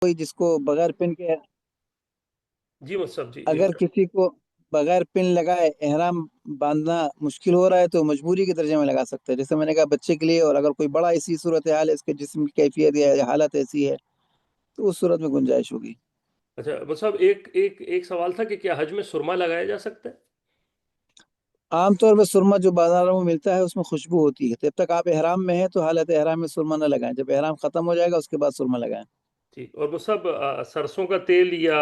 کوئی جس کو بغیر پن کے، جی مصعب جی اگر کسی کو بغیر پن لگائے احرام باندھنا مشکل ہو رہا ہے تو مجبوری کے درجے میں لگا سکتا ہے، جیسے میں نے کہا بچے کے لیے، اور اگر کوئی بڑا ایسی صورتحال ہے، اس کے جسم کی کیفیت یا حالت ایسی ہے تو اس صورت میں گنجائش ہوگی۔ اچھا مصعب، ایک سوال تھا کہ کیا حج میں سرما لگایا جا سکتا ہے؟ عام طور پہ سرما جو بازاروں میں ملتا ہے اس میں خوشبو ہوتی ہے، جب تک آپ احرام میں ہیں تو حالت احرام میں سرما نہ لگائیں، جب احرام ختم ہو جائے گا اس کے بعد سرما لگائیں۔ ٹھیک، اور مصعب سرسوں کا تیل یا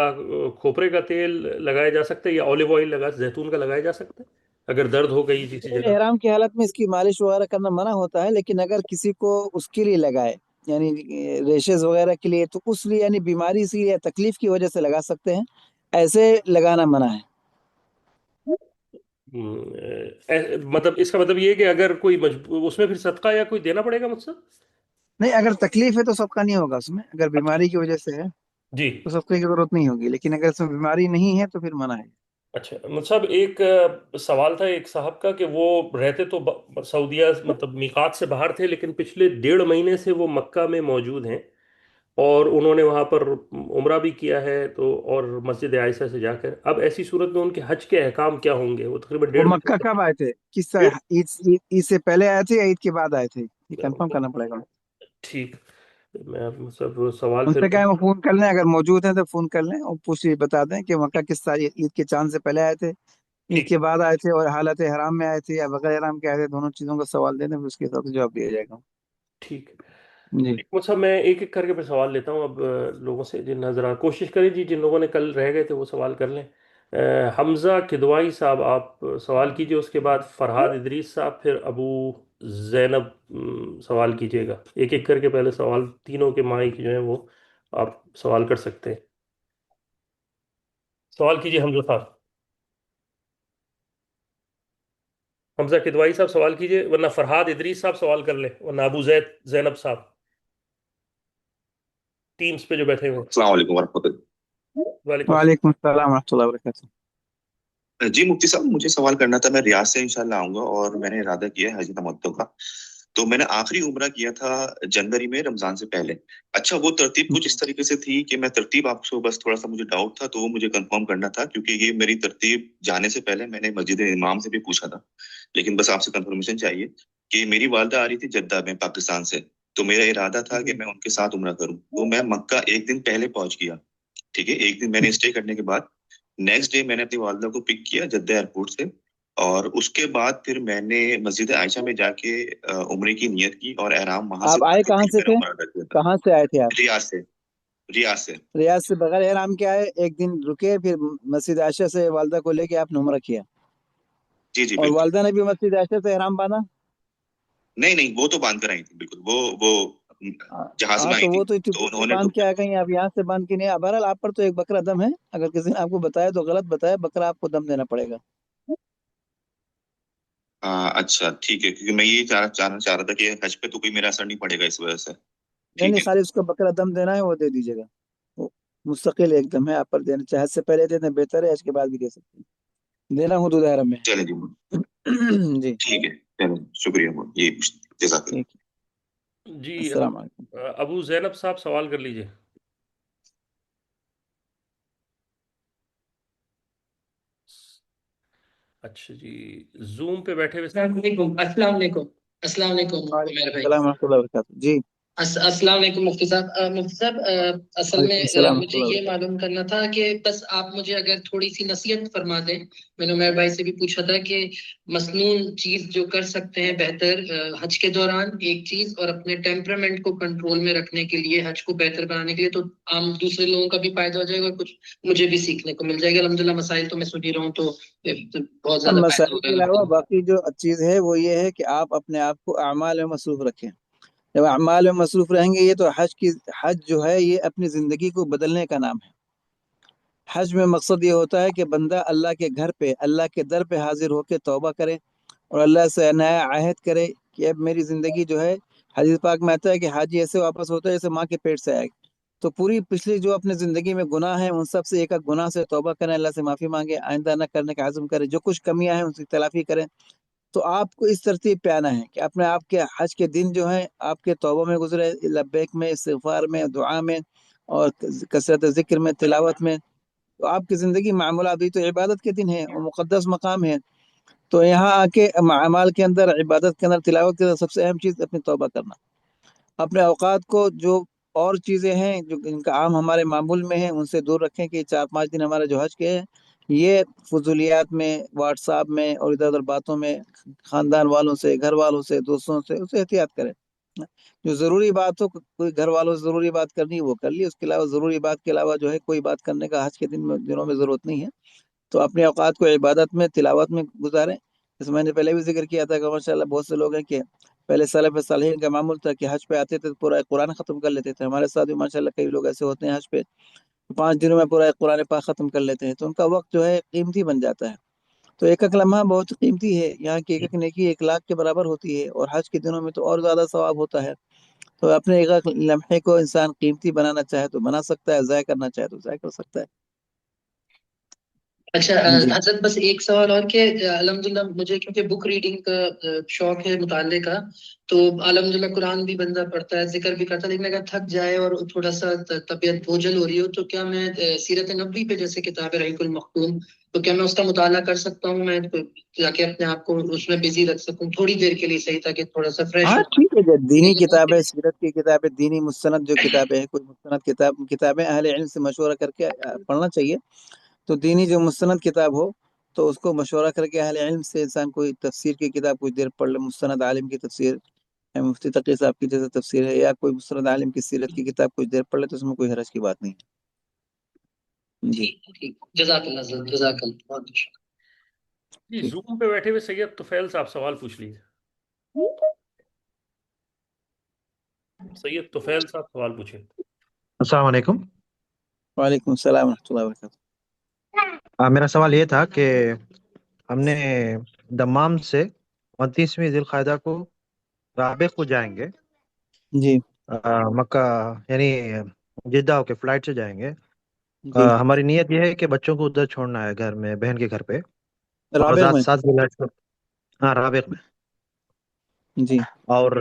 کھوپرے کا تیل لگایا جا سکتا ہے، یا اولیو آئل زیتون کا لگایا جا سکتا ہے اگر درد ہو گئی کسی جگہ؟ احرام کی حالت میں اس کی مالش وغیرہ کرنا منع ہوتا ہے، لیکن اگر کسی کو اس کے لیے لگائے، یعنی ریشز وغیرہ کے لیے، تو اس لیے یعنی بیماری سے یا تکلیف کی وجہ سے لگا سکتے ہیں، ایسے لگانا منع ہے۔ مطلب اس کا مطلب یہ ہے کہ اگر کوئی اس میں پھر صدقہ یا کوئی دینا پڑے گا مجھ سے؟ نہیں، اگر تکلیف ہے تو صدقہ نہیں ہوگا اس میں، اگر اچھا بیماری کی وجہ سے ہے جی، تو صدقے کی ضرورت نہیں ہوگی، لیکن اگر اس میں بیماری نہیں ہے تو پھر منع ہے۔ اچھا مصعب، ایک سوال تھا ایک صاحب کا کہ وہ رہتے تو سعودیہ مطلب میقات سے باہر تھے، لیکن پچھلے 1.5 مہینے سے وہ مکہ میں موجود ہیں، اور انہوں نے وہاں پر عمرہ بھی کیا ہے تو، اور مسجد عائشہ سے جا کر، اب ایسی صورت میں ان کے حج کے احکام کیا ہوں گے؟ وہ تقریباً وہ 1.5 مہینے مکہ سے کب آئے تھے؟ کس ڈیڑھ عید سے پہلے آئے تھے یا عید کے بعد آئے تھے؟ یہ کنفرم کرنا پڑے گا۔ ٹھیک، میں مطلب سوال ان پھر سے کہیں وہ فون کر لیں، اگر موجود ہیں تو فون کر لیں اور بتا دیں کہ مکہ کس تاریخ، عید کے چاند سے پہلے آئے تھے، عید ٹھیک کے بعد آئے تھے، اور حالت حرام میں آئے تھے یا بغیر حرام کے آئے تھے، دونوں چیزوں کا سوال دے دیں، پھر اس کے حساب سے جواب دیا جائے گا۔ ٹھیک جی مجھے میں ایک ایک کر کے پھر سوال لیتا ہوں اب لوگوں سے، جن حضرات کوشش کریں جی، جن لوگوں نے کل رہ گئے تھے وہ سوال کر لیں۔ حمزہ کدوائی صاحب آپ سوال کیجئے، اس کے بعد فرحاد ادریس صاحب، پھر ابو زینب سوال کیجئے گا، ایک ایک کر کے پہلے سوال، تینوں کے مائک جو ہیں وہ آپ سوال کر سکتے ہیں۔ سوال کیجئے حمزہ صاحب، حمزہ کدوائی صاحب سوال کیجئے، ورنہ فرحاد ادریس صاحب سوال کر لیں، ورنہ ابو زینب صاحب ٹیمز پہ جو بیٹھے ہوئے ہیں۔ السلام علیکم ورحمۃ اللہ۔ وعلیکم السلام۔ وعلیکم السلام ورحمۃ اللہ وبرکاتہ۔ جی مفتی صاحب، مجھے سوال کرنا تھا، میں ریاض سے انشاءاللہ آؤں گا اور میں نے ارادہ کیا ہے حج تمتع کا، تو میں نے آخری عمرہ کیا تھا جنوری میں رمضان سے پہلے۔ اچھا، وہ ترتیب کچھ اس طریقے سے تھی کہ میں ترتیب آپ کو بس تھوڑا سا مجھے ڈاؤٹ تھا تو وہ مجھے کنفرم کرنا تھا، کیونکہ یہ میری ترتیب جانے سے پہلے میں نے مسجد امام سے بھی پوچھا تھا، لیکن بس آپ سے کنفرمیشن چاہیے کہ میری والدہ آ رہی تھی جدہ میں پاکستان سے، تو میرا ارادہ تھا کہ میں ان کے ساتھ عمرہ کروں، تو میں مکہ ایک دن پہلے پہنچ گیا، ٹھیک ہے، ایک دن میں نے اسٹے کرنے کے بعد نیکسٹ ڈے میں نے اپنی والدہ کو پک کیا جدہ ایئرپورٹ سے، اور اس کے بعد پھر میں نے مسجد عائشہ میں جا کے عمرے کی نیت کی اور احرام وہاں سے آپ آئے اتار کے کہاں پھر سے میرا تھے؟ عمرہ ادا کیا تھا۔ کہاں سے آئے تھے آپ؟ ریاض سے، ریاض سے۔ ریاض سے بغیر احرام کے آئے، ایک دن رکے، پھر مسجد عائشہ سے والدہ کو لے کے آپ نے عمرہ کیا، جی جی اور بالکل۔ والدہ نے بھی مسجد عائشہ سے احرام باندھا؟ نہیں نہیں، وہ تو باندھ کر آئی تھی، بالکل، وہ جہاز ہاں میں آئی تو تھی، وہ تو تو ایتھوپیا سے انہوں نے تو باندھ کے آ گئی، آپ یہاں سے باندھ کے نہیں۔ بہرحال آپ پر تو ایک بکرا دم ہے، اگر کسی نے آپ کو بتایا تو غلط بتایا، بکرا آپ کو دم دینا پڑے گا۔ اچھا ٹھیک ہے، کیونکہ میں یہ جاننا چاہ رہا تھا کہ حج پہ تو کوئی میرا اثر نہیں پڑے گا اس وجہ سے۔ نہیں ٹھیک نہیں، ہے، خالی اس کا بکرا دم دینا ہے، وہ دے دیجیے گا، وہ مستقل ایک دم ہے آپ پر دینا، چاہے حج سے پہلے دے دیں بہتر ہے، حج کے بعد بھی دے سکتے ہیں، دینا حدود حرم میں چلیں جی، ہے۔ جی ٹھیک ہے، چلیں شکریہ، یہی پوچھنا، جزاک اللہ۔ ٹھیک ہے، جی السلام علیکم۔ ابو زینب صاحب سوال کر لیجئے۔ اچھا جی، زوم پہ بیٹھے ہوئے السلام علیکم، السلام علیکم، السلام علیکم وعلیکم عمیر بھائی۔ السلام ورحمۃ اللہ وبرکاتہ۔ جی السلام علیکم مفتی صاحب۔ مفتی صاحب اصل وعلیکم میں السلام ورحمۃ مجھے اللہ یہ وبرکاتہ۔ معلوم کرنا تھا کہ بس آپ مجھے اگر تھوڑی سی نصیحت فرما دیں، میں نے عمیر بھائی سے بھی پوچھا تھا کہ مسنون چیز جو کر سکتے ہیں بہتر حج کے دوران ایک چیز، اور اپنے ٹیمپرامنٹ کو کنٹرول میں رکھنے کے لیے، حج کو بہتر بنانے کے لیے، تو عام دوسرے لوگوں کا بھی فائدہ ہو جائے گا اور کچھ مجھے بھی سیکھنے کو مل جائے گا۔ الحمدللہ مسائل تو میں سن ہی رہا ہوں، تو بہت اب زیادہ فائدہ مسائل ہوگا کے علاوہ الحمدللہ۔ باقی جو چیز ہے وہ یہ ہے کہ آپ اپنے آپ کو اعمال میں مصروف رکھیں، جب اعمال میں مصروف رہیں گے، یہ تو حج جو ہے یہ اپنی زندگی کو بدلنے کا نام ہے۔ حج میں مقصد یہ ہوتا ہے کہ بندہ اللہ کے گھر پہ، اللہ کے در پہ حاضر ہو کے توبہ کرے اور اللہ سے نیا عہد کرے کہ اب میری زندگی جو ہے، حدیث پاک میں آتا ہے کہ حاجی ایسے واپس ہوتا ہے جیسے ماں کے پیٹ سے آئے، تو پوری پچھلی جو اپنے زندگی میں گناہ ہیں ان سب سے ایک ایک گناہ سے توبہ کریں، اللہ سے معافی مانگے، آئندہ نہ کرنے کا عزم کریں، جو کچھ کمیاں ہیں ان کی تلافی کریں۔ تو آپ کو اس ترتیب پہ آنا ہے کہ اپنے آپ کے حج کے دن جو ہیں آپ کے توبہ میں گزرے، لبیک میں، استغفار میں، دعا میں، اور کثرت ذکر میں، تلاوت میں، تو آپ کی زندگی معمولات بھی تو عبادت کے دن ہے اور مقدس مقام ہے. تو یہاں آ کے اعمال کے اندر، عبادت کے اندر، تلاوت کے اندر سب سے اہم چیز اپنی توبہ کرنا. اپنے اوقات کو، جو اور چیزیں ہیں جو ان کا عام ہمارے معمول میں ہیں، ان سے دور رکھیں کہ 4-5 دن ہمارے جو حج کے ہیں یہ فضولیات میں، واٹس ایپ میں اور ادھر ادھر باتوں میں، خاندان والوں سے، گھر والوں سے، دوستوں سے، اسے احتیاط کریں. جو ضروری بات ہو، کوئی گھر والوں سے ضروری بات کرنی ہے وہ کر لی، اس کے علاوہ ضروری بات کے علاوہ جو ہے کوئی بات کرنے کا حج کے دنوں میں ضرورت نہیں ہے. تو اپنے اوقات کو عبادت میں، تلاوت میں گزاریں. جیسے میں نے پہلے بھی ذکر کیا تھا کہ ماشاءاللہ بہت سے لوگ ہیں کہ پہلے سلف صالحین کا معمول تھا کہ حج پہ آتے تھے تو پورا قرآن ختم کر لیتے تھے. ہمارے ساتھ بھی ماشاءاللہ کئی لوگ ایسے ہوتے ہیں حج پہ 5 دنوں میں پورا قرآن پاک ختم کر لیتے ہیں. تو ان کا وقت جو ہے قیمتی بن جاتا ہے. تو ایک ایک لمحہ بہت قیمتی ہے. یہاں کی ایک ایک نیکی 1 لاکھ کے برابر ہوتی ہے، اور حج کے دنوں میں تو اور زیادہ ثواب ہوتا ہے. تو اپنے ایک ایک لمحے کو انسان قیمتی بنانا چاہے تو بنا سکتا ہے، ضائع کرنا چاہے تو ضائع کر سکتا ہے. اچھا جی حضرت بس ایک سوال اور کہ الحمدللہ مجھے کیونکہ بک ریڈنگ کا شوق ہے مطالعے کا، تو الحمدللہ قرآن بھی بندہ پڑھتا ہے، ذکر بھی کرتا ہے، لیکن اگر تھک جائے اور تھوڑا سا طبیعت بوجھل ہو رہی ہو تو کیا میں سیرت نبوی پہ جیسے کتاب ہے رحیق المختوم، تو کیا میں اس کا مطالعہ کر سکتا ہوں؟ میں تاکہ اپنے آپ کو اس میں بزی رکھ سکوں تھوڑی دیر کے لیے، صحیح، تاکہ تھوڑا سا فریش ہاں ہو. ٹھیک ہے. جو دینی لیکن اس کتابیں، سیرت کی کتابیں، دینی مستند جو کتابیں ہیں، کوئی مستند کتابیں اہل علم سے مشورہ کر کے پڑھنا چاہیے. تو دینی جو مستند کتاب ہو تو اس کو مشورہ کر کے اہل علم سے انسان کوئی تفسیر کی کتاب کچھ دیر پڑھ لے. مستند عالم کی تفسیر ہے، مفتی تقی صاحب کی جیسے تفسیر ہے، یا کوئی مستند عالم کی سیرت کی کتاب کچھ دیر پڑھ لے تو اس میں کوئی حرج کی بات نہیں ہے. جی ٹھیک، جزاک اللہ حضرت، جزاک اللہ، بہت بہت شکریہ. جی ٹھیک. زوم پہ بیٹھے ہوئے سید طفیل صاحب سوال پوچھ لیجیے. سید طفیل صاحب سوال پوچھیں. السلام علیکم. وعلیکم السلام ورحمۃ اللہ وبرکاتہ. میرا سوال یہ تھا کہ ہم نے دمام سے 29ویں ذی القعدہ کو رابغ کو جائیں گے، جی مکہ یعنی جدہ ہو کے فلائٹ سے جائیں گے. جی. ہماری نیت یہ ہے کہ بچوں کو ادھر چھوڑنا ہے گھر میں، بہن کے گھر پہ، اور رابغ میں. 7 ذی الحجہ. ہاں رابغ میں. جی اور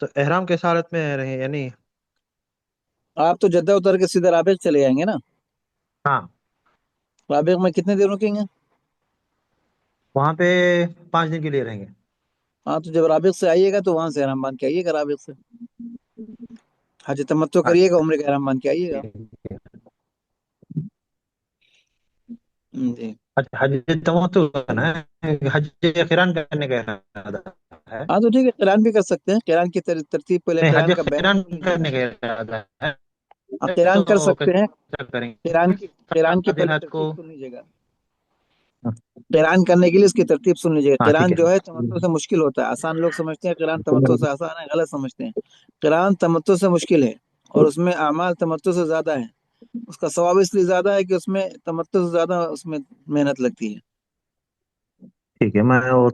تو احرام کس حالت میں رہیں، یعنی آپ تو جدہ اتر کے سیدھا رابغ چلے جائیں گے نا؟ ہاں رابغ میں کتنے دیر رکیں گے؟ وہاں پہ 5 دن کے لیے رہیں گے. ہاں تو جب رابغ سے آئیے گا تو وہاں سے احرام باندھ کے آئیے گا. رابغ سے حج تمتع کریے گا، عمرے کا احرام باندھ کے آئیے گا. جی اچھا، حج تمتع کرنا ہے، حج قران کرنے کا ارادہ ہے؟ ہاں تو ٹھیک ہے، قران بھی کر سکتے ہیں. قران کی ترتیب پہلے نہیں، حج قران کا بیان قران سن لیجیے. کرنے کا ارادہ ہے ہاں قران کر تو سکتے ہیں. کیسا کریں قران کی گے؟ پہلے حج ترتیب کو سن لیجیے گا. قران کرنے کے لیے اس کی ترتیب سن لیجیے گا. ہاں ٹھیک قران ہے. جو ہے تمتع سے مشکل ہوتا ہے. آسان لوگ سمجھتے ہیں قران تمتع سے آسان ہے، غلط سمجھتے ہیں. قران تمتع سے مشکل ہے، اور اس میں اعمال تمتع سے زیادہ ہیں. اس کا ثواب اس لیے زیادہ ہے کہ اس میں تمتع سے زیادہ اس میں محنت لگتی ہے. ٹھیک ہے، میں وہ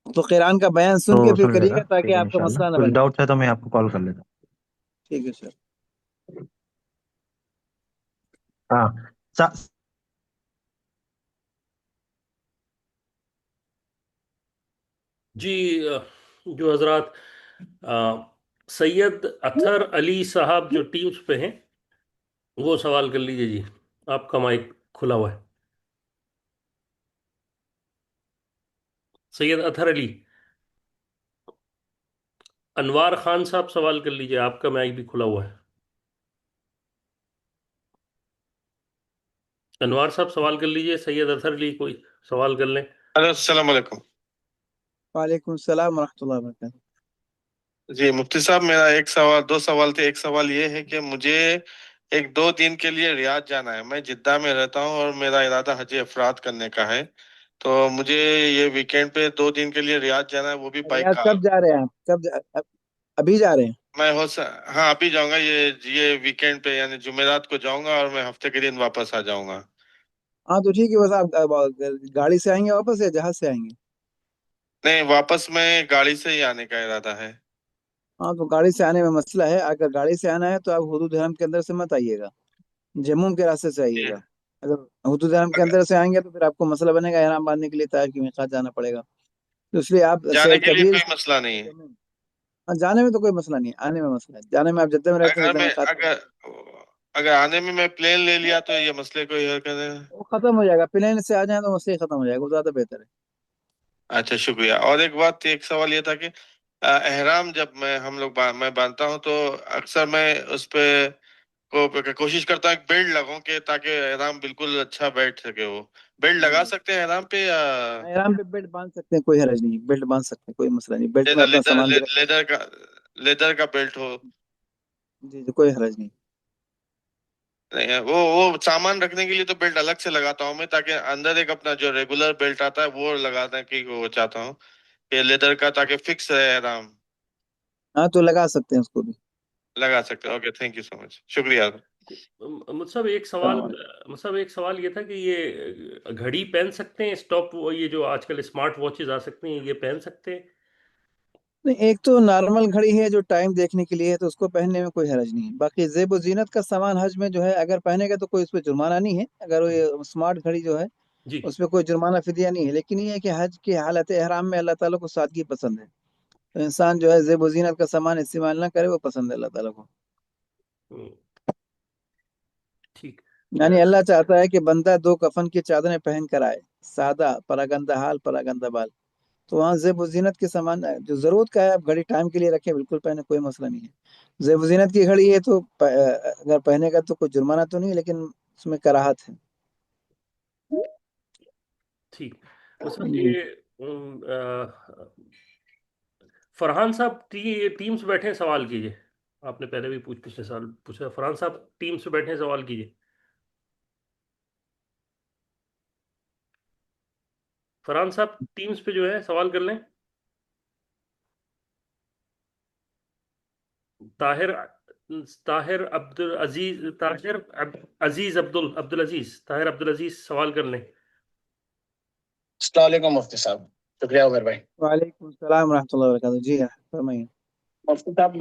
تو قران کا بیان تو سن کے پھر سن کریے لیتا. گا تاکہ ٹھیک ہے، آپ کا انشاءاللہ مسئلہ نہ کچھ بنے. ڈاؤٹ ہے تو میں آپ کو کال کر لیتا ٹھیک ہے سر. ہوں. ہاں جی جو حضرات سید اطہر علی صاحب جو ٹیمز پہ ہیں وہ سوال کر لیجئے. جی آپ کا مائک کھلا ہوا ہے. سید اطہر علی. انوار خان صاحب سوال کر لیجئے، آپ کا مائک بھی کھلا ہوا ہے. انوار صاحب سوال کر لیجئے. سید اطہر علی کوئی سوال کر لیں. السلام علیکم. وعلیکم السلام ورحمۃ اللہ وبرکاتہ. جی مفتی صاحب، میرا ایک سوال، 2 سوال تھے. ایک سوال یہ ہے کہ مجھے 1-2 دن کے لیے ریاض جانا ہے. میں جدہ میں رہتا ہوں اور میرا ارادہ حج افراد کرنے کا ہے. تو مجھے یہ ویکینڈ پہ 2 دن کے لیے ریاض جانا ہے، وہ بھی بائی ریاض کار. کب جا رہے ہیں آپ؟ ابھی جا رہے ہیں؟ میں ہاں ابھی جاؤں گا. یہ ویکینڈ پہ یعنی جمعرات کو جاؤں گا اور میں ہفتے کے دن واپس آ جاؤں گا. ہاں تو ٹھیک ہے. بس آپ گاڑی سے آئیں گے واپس یا جہاز سے آئیں گے؟ نہیں، واپس میں گاڑی سے ہی آنے کا ارادہ ہے. ہاں تو گاڑی سے آنے میں مسئلہ ہے. اگر گاڑی سے آنا ہے تو آپ حدود حرم کے اندر سے مت آئیے گا، جموں کے راستے سے آئیے جی. گا. اگر حدود حرم کے اندر سے آئیں گے تو پھر آپ کو مسئلہ بنے گا، احرام باندھنے کے لیے طائف کی میقات جانا پڑے گا. تو اس لیے آپ جانے سیر کے لیے کبیر کوئی مسئلہ نہیں ہے. ہاں، جانے میں تو کوئی مسئلہ نہیں ہے، آنے میں مسئلہ ہے. جانے میں آپ جدہ میں رہتے ہیں، اگر جدہ میں میقات پڑے اگر گا. اگر آنے میں میں پلین لے لیا تو یہ مسئلے کو یہ کرے؟ وہ ختم ہو جائے گا، پلین سے آ جائیں تو مسئلہ ختم ہو جائے گا، وہ زیادہ بہتر ہے۔ اچھا شکریہ۔ اور ایک بات، ایک سوال یہ تھا کہ احرام جب میں باندھتا ہوں تو اکثر میں اس پہ کوشش کرتا ہوں بیلٹ لگاؤں کہ تاکہ احرام بالکل اچھا بیٹھ سکے۔ وہ بیلٹ لگا سکتے ہیں احرام پہ یا احرام پہ بیلٹ باندھ سکتے ہیں، کوئی حرج نہیں، بیلٹ باندھ سکتے ہیں، کوئی مسئلہ نہیں، بیلٹ میں اپنا سامان بھی رکھ لیدر کا بیلٹ ہو؟ جی جی، کوئی حرج نہیں۔ نہیں، وہ سامان رکھنے کے لیے تو بیلٹ الگ سے لگاتا ہوں میں، تاکہ اندر ایک اپنا جو ریگولر بیلٹ آتا ہے وہ لگاتا ہے کہ وہ چاہتا ہوں کہ لیدر کا، تاکہ فکس رہے احرام۔ ہاں تو لگا سکتے ہیں اس کو بھی۔ لگا سکتے ہیں۔ اوکے، تھینک یو سو مچ، شکریہ۔ مصعب ایک سوال یہ تھا کہ یہ گھڑی پہن سکتے ہیں اسٹاپ، یہ جو آج کل اسمارٹ واچز آ سکتے ہیں، یہ پہن سکتے ہیں؟ نہیں، ایک تو نارمل گھڑی ہے جو ٹائم دیکھنے کے لیے ہے، تو اس کو پہننے میں کوئی حرج نہیں ہے۔ باقی زیب و زینت کا سامان حج میں جو ہے اگر پہنے گا تو کوئی اس پہ جرمانہ نہیں ہے، اگر وہ اسمارٹ گھڑی جو ہے جی اس پہ کوئی جرمانہ فدیہ نہیں ہے، لیکن یہ ہے کہ حج کی حالت احرام میں اللہ تعالیٰ کو سادگی پسند ہے، تو انسان جو ہے زیب و زینت کا سامان استعمال نہ کرے، وہ پسند ہے اللہ تعالیٰ کو۔ ٹھیک۔ یعنی اللہ چاہتا ہے کہ بندہ دو کفن کی چادریں پہن کر آئے، سادہ پراگندہ حال پراگندہ بال، تو وہاں زیب و زینت کے سامان جو ضرورت کا ہے، آپ گھڑی ٹائم کے لیے رکھیں، بالکل پہنے، کوئی مسئلہ نہیں ہے۔ زیب و زینت کی گھڑی ہے تو اگر پہنے گا تو کوئی جرمانہ تو نہیں، لیکن اس میں کراہت ہے۔ ٹھیک۔ مصعب یہ فرحان صاحب ٹیم سے بیٹھے ہیں، سوال کیجئے۔ آپ نے پہلے بھی پچھلے سال پوچھا۔ فرحان صاحب ٹیم سے بیٹھے ہیں، سوال کیجئے۔ فرحان صاحب ٹیمز پہ جو ہے سوال کر لیں۔ طاہر عبدالعزیز سوال کر لیں۔ السلام علیکم مفتی صاحب، شکریہ عمر بھائی۔ وعلیکم السلام ورحمۃ اللہ وبرکاتہ۔ جی فرمائیے۔ مفتی صاحب،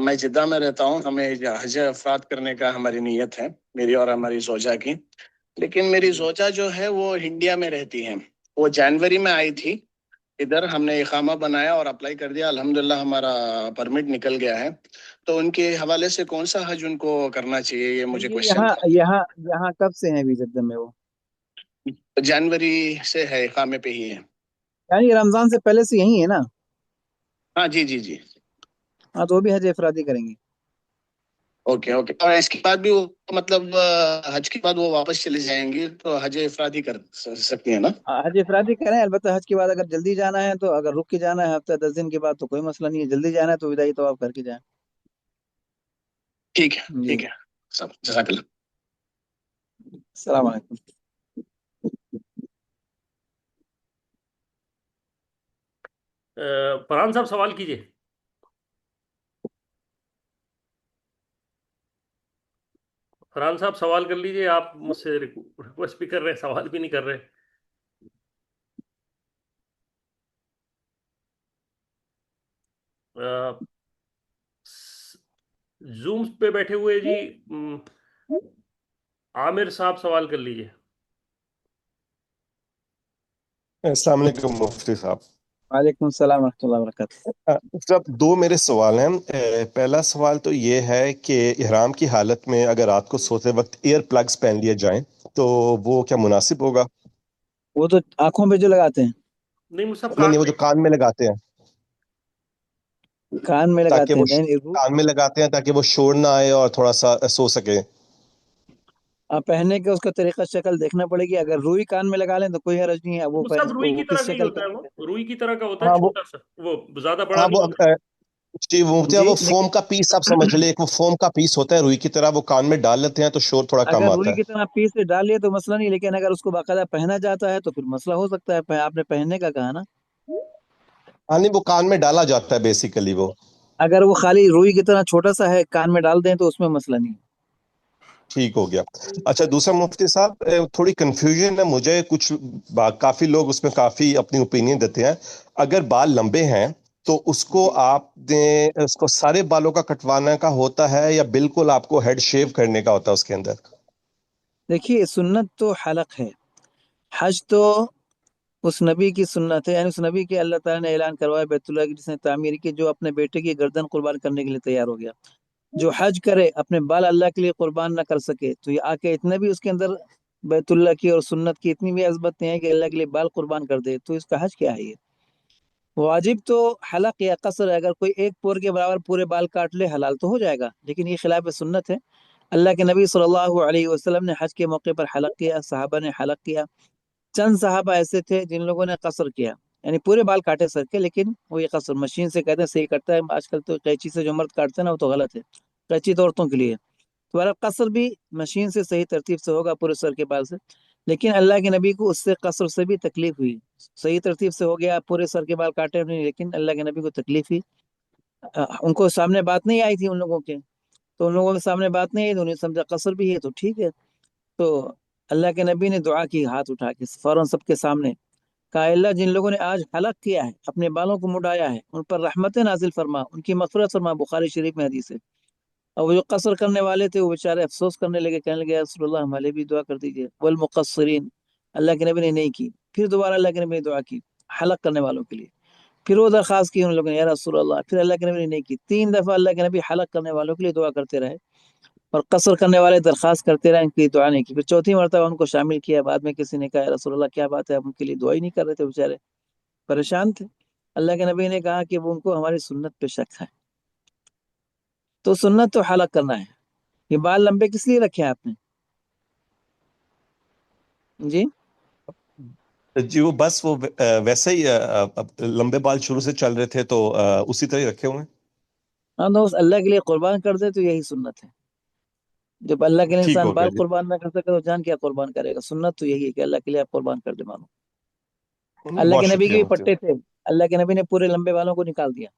میں جدہ میں رہتا ہوں، ہمیں حج افراد کرنے کا ہماری نیت ہے، میری اور ہماری زوجہ کی، لیکن میری زوجہ جو ہے وہ انڈیا میں رہتی ہیں، وہ جنوری میں آئی تھی ادھر، ہم نے اقامہ بنایا اور اپلائی کر دیا، الحمدللہ ہمارا پرمٹ نکل گیا ہے، تو ان کے حوالے سے کون سا حج ان کو کرنا چاہیے، یہ مجھے کوشچن تھا۔ یہاں کب سے ہیں ابھی جدہ میں؟ وہ جنوری سے ہے، اقامے پہ ہی ہے۔ یعنی رمضان سے پہلے سے یہی ہے نا؟ ہاں جی جی جی۔ ہاں تو وہ بھی حج افرادی کریں گے۔ اوکے اوکے، اور اس کے بعد بھی وہ مطلب حج کے بعد وہ واپس چلی جائیں گی تو حج افرادی کر سکتی ہیں نا؟ حج افرادی کریں، البتہ حج کے بعد اگر جلدی جانا ہے تو، اگر رک کے جانا ہے ہفتہ 10 دن کے بعد تو کوئی مسئلہ نہیں ہے، جلدی جانا ہے تو وداعی طواف کر کے جائیں۔ ٹھیک ہے جی، ٹھیک ہے، سب جزاک اللہ۔ السلام علیکم۔ فرحان صاحب سوال کیجئے۔ فرحان صاحب سوال کر لیجئے، آپ مجھ سے ریکویسٹ بھی کر رہے ہیں، سوال بھی نہیں کر رہے۔ زوم پہ بیٹھے ہوئے جی عامر صاحب سوال کر لیجئے۔ السلام علیکم مفتی صاحب۔ وعلیکم السلام ورحمۃ اللہ وبرکاتہ۔ صاحب دو میرے سوال ہیں۔ پہلا سوال تو یہ ہے کہ احرام کی حالت میں اگر رات کو سوتے وقت ایئر پلگز پہن لیے جائیں تو وہ کیا مناسب ہوگا؟ وہ تو آنکھوں پہ جو لگاتے ہیں، نہیں مصعب نہیں وہ جو کان میں لگاتے ہیں، کان میں تاکہ لگاتے وہ ہیں، نہیں کان میں لگاتے ہیں تاکہ وہ شور نہ آئے اور تھوڑا سا سو سکے۔ پہننے کا اس کا طریقہ شکل دیکھنا پڑے گی، اگر روئی کان میں لگا لیں تو کوئی حرج نہیں ہے۔ مصعب روئی کی وہ طرح کس کا ہی شکل ہوتا کا؟ ہے، وہ روئی کی طرح کا ہوتا ہے، ہاں وہ چھوٹا سا، وہ زیادہ بڑا ہاں نہیں وہ ہوتا۔ جی وہ مفتی صاحب، وہ فوم کا پیس آپ سمجھ لیں، ایک وہ فوم کا پیس ہوتا ہے روئی کی طرح، وہ کان میں ڈال لیتے ہیں تو شور تھوڑا کم اگر آتا روئی ہے۔ کی طرح پیس سے ڈال لیے تو مسئلہ نہیں، لیکن اگر اس کو باقاعدہ پہنا جاتا ہے تو پھر مسئلہ ہو سکتا ہے۔ آپ نے پہننے کا کہا نا؟ ہاں نہیں وہ کان میں ڈالا جاتا ہے بیسیکلی وہ۔ اگر وہ خالی روئی کی طرح چھوٹا سا ہے، کان میں ڈال دیں تو اس میں مسئلہ نہیں ہے۔ ٹھیک ہو گیا۔ اچھا دوسرا مفتی صاحب، تھوڑی کنفیوژن ہے مجھے، کچھ کافی لوگ اس میں کافی اپنی اوپینین دیتے ہیں، اگر بال لمبے ہیں تو اس کو آپ نے اس کو سارے بالوں کا کٹوانا کا ہوتا ہے یا بالکل آپ کو ہیڈ شیو کرنے کا ہوتا ہے اس کے اندر؟ دیکھیے سنت تو حلق ہے، حج تو اس نبی کی سنت ہے، یعنی اس نبی کے اللہ تعالیٰ نے اعلان کروایا بیت اللہ کی جس نے تعمیر کی، جو اپنے بیٹے کی گردن قربان کرنے کے لیے تیار ہو گیا، جو حج کرے اپنے بال اللہ کے لیے قربان نہ کر سکے تو یہ آ کے اتنے بھی اس کے اندر بیت اللہ کی اور سنت کی اتنی بھی عظمت نہیں ہے کہ اللہ کے لیے بال قربان کر دے، تو اس کا حج کیا ہے؟ یہ واجب تو حلق یا قصر ہے، اگر کوئی ایک پور کے برابر پورے بال کاٹ لے حلال تو ہو جائے گا، لیکن یہ خلاف سنت ہے۔ اللہ کے نبی صلی اللہ علیہ وسلم نے حج کے موقع پر حلق کیا، صحابہ نے حلق کیا، چند صحابہ ایسے تھے جن لوگوں نے قصر کیا، یعنی پورے بال کاٹے سر کے، لیکن وہ یہ قصر مشین سے کہتے ہیں صحیح کرتا ہے، آج کل تو قینچی سے جو مرد کاٹتے ہیں نا وہ تو غلط ہے، قینچی تو عورتوں کے لیے ہے۔ تو قصر بھی مشین سے صحیح ترتیب سے ہوگا پورے سر کے بال سے، لیکن اللہ کے نبی کو اس سے قصر سے بھی تکلیف ہوئی، صحیح ترتیب سے ہو گیا پورے سر کے بال کاٹے نہیں، لیکن اللہ کے نبی کو تکلیف ہوئی، ان کو سامنے بات نہیں آئی تھی ان لوگوں کے، تو ان لوگوں کے سامنے بات نہیں آئی تو انہیں سمجھا قصر بھی ہے تو ٹھیک ہے، تو اللہ کے نبی نے دعا کی ہاتھ اٹھا کے فوراً سب کے سامنے، کہا اللہ جن لوگوں نے آج حلق کیا ہے، اپنے بالوں کو مڈایا ہے، ان پر رحمت نازل فرما، ان کی مغفرت فرما، بخاری شریف میں حدیث ہے۔ اور وہ جو قصر کرنے والے تھے وہ بیچارے افسوس کرنے لگے، کہنے لگے یا رسول اللہ ہمارے بھی دعا کر دیجیے، والمقصرین، اللہ کے نبی نے نہیں کی، پھر دوبارہ اللہ کے نبی نے دعا کی حلق کرنے والوں کے لیے، پھر وہ درخواست کی ان لوگوں نے یا رسول اللہ، پھر اللہ کے نبی نے نہیں کی، 3 دفعہ اللہ کے نبی حلق کرنے والوں کے لیے دعا کرتے رہے، اور قصر کرنے والے درخواست کرتے رہے، ان کی دعا نہیں کی، پھر چوتھی مرتبہ ان کو شامل کیا، بعد میں کسی نے کہا یا رسول اللہ کیا بات ہے، آپ ان کے لیے دعا ہی نہیں کر رہے تھے، بیچارے پریشان تھے۔ اللہ کے نبی نے کہا کہ وہ ان کو ہماری سنت پہ شک ہے، تو سنت تو حلق کرنا ہے، یہ بال لمبے کس لیے رکھے ہیں آپ نے؟ جی جی وہ بس وہ ویسے ہی لمبے بال شروع سے چل رہے تھے تو اسی طرح رکھے ہوئے ہیں۔ ہاں تو اللہ کے لیے قربان کر دے تو یہی سنت ہے، جب اللہ کے لیے ٹھیک انسان ہو گیا بال جی، قربان نہ کر سکے تو جان کیا قربان کرے گا؟ سنت تو یہی ہے کہ اللہ کے لیے آپ قربان کر دے مانو۔ اللہ بہت کے نبی کے شکریہ بھی مفتی پٹے تھے، اللہ کے نبی نے پورے لمبے بالوں کو نکال دیا۔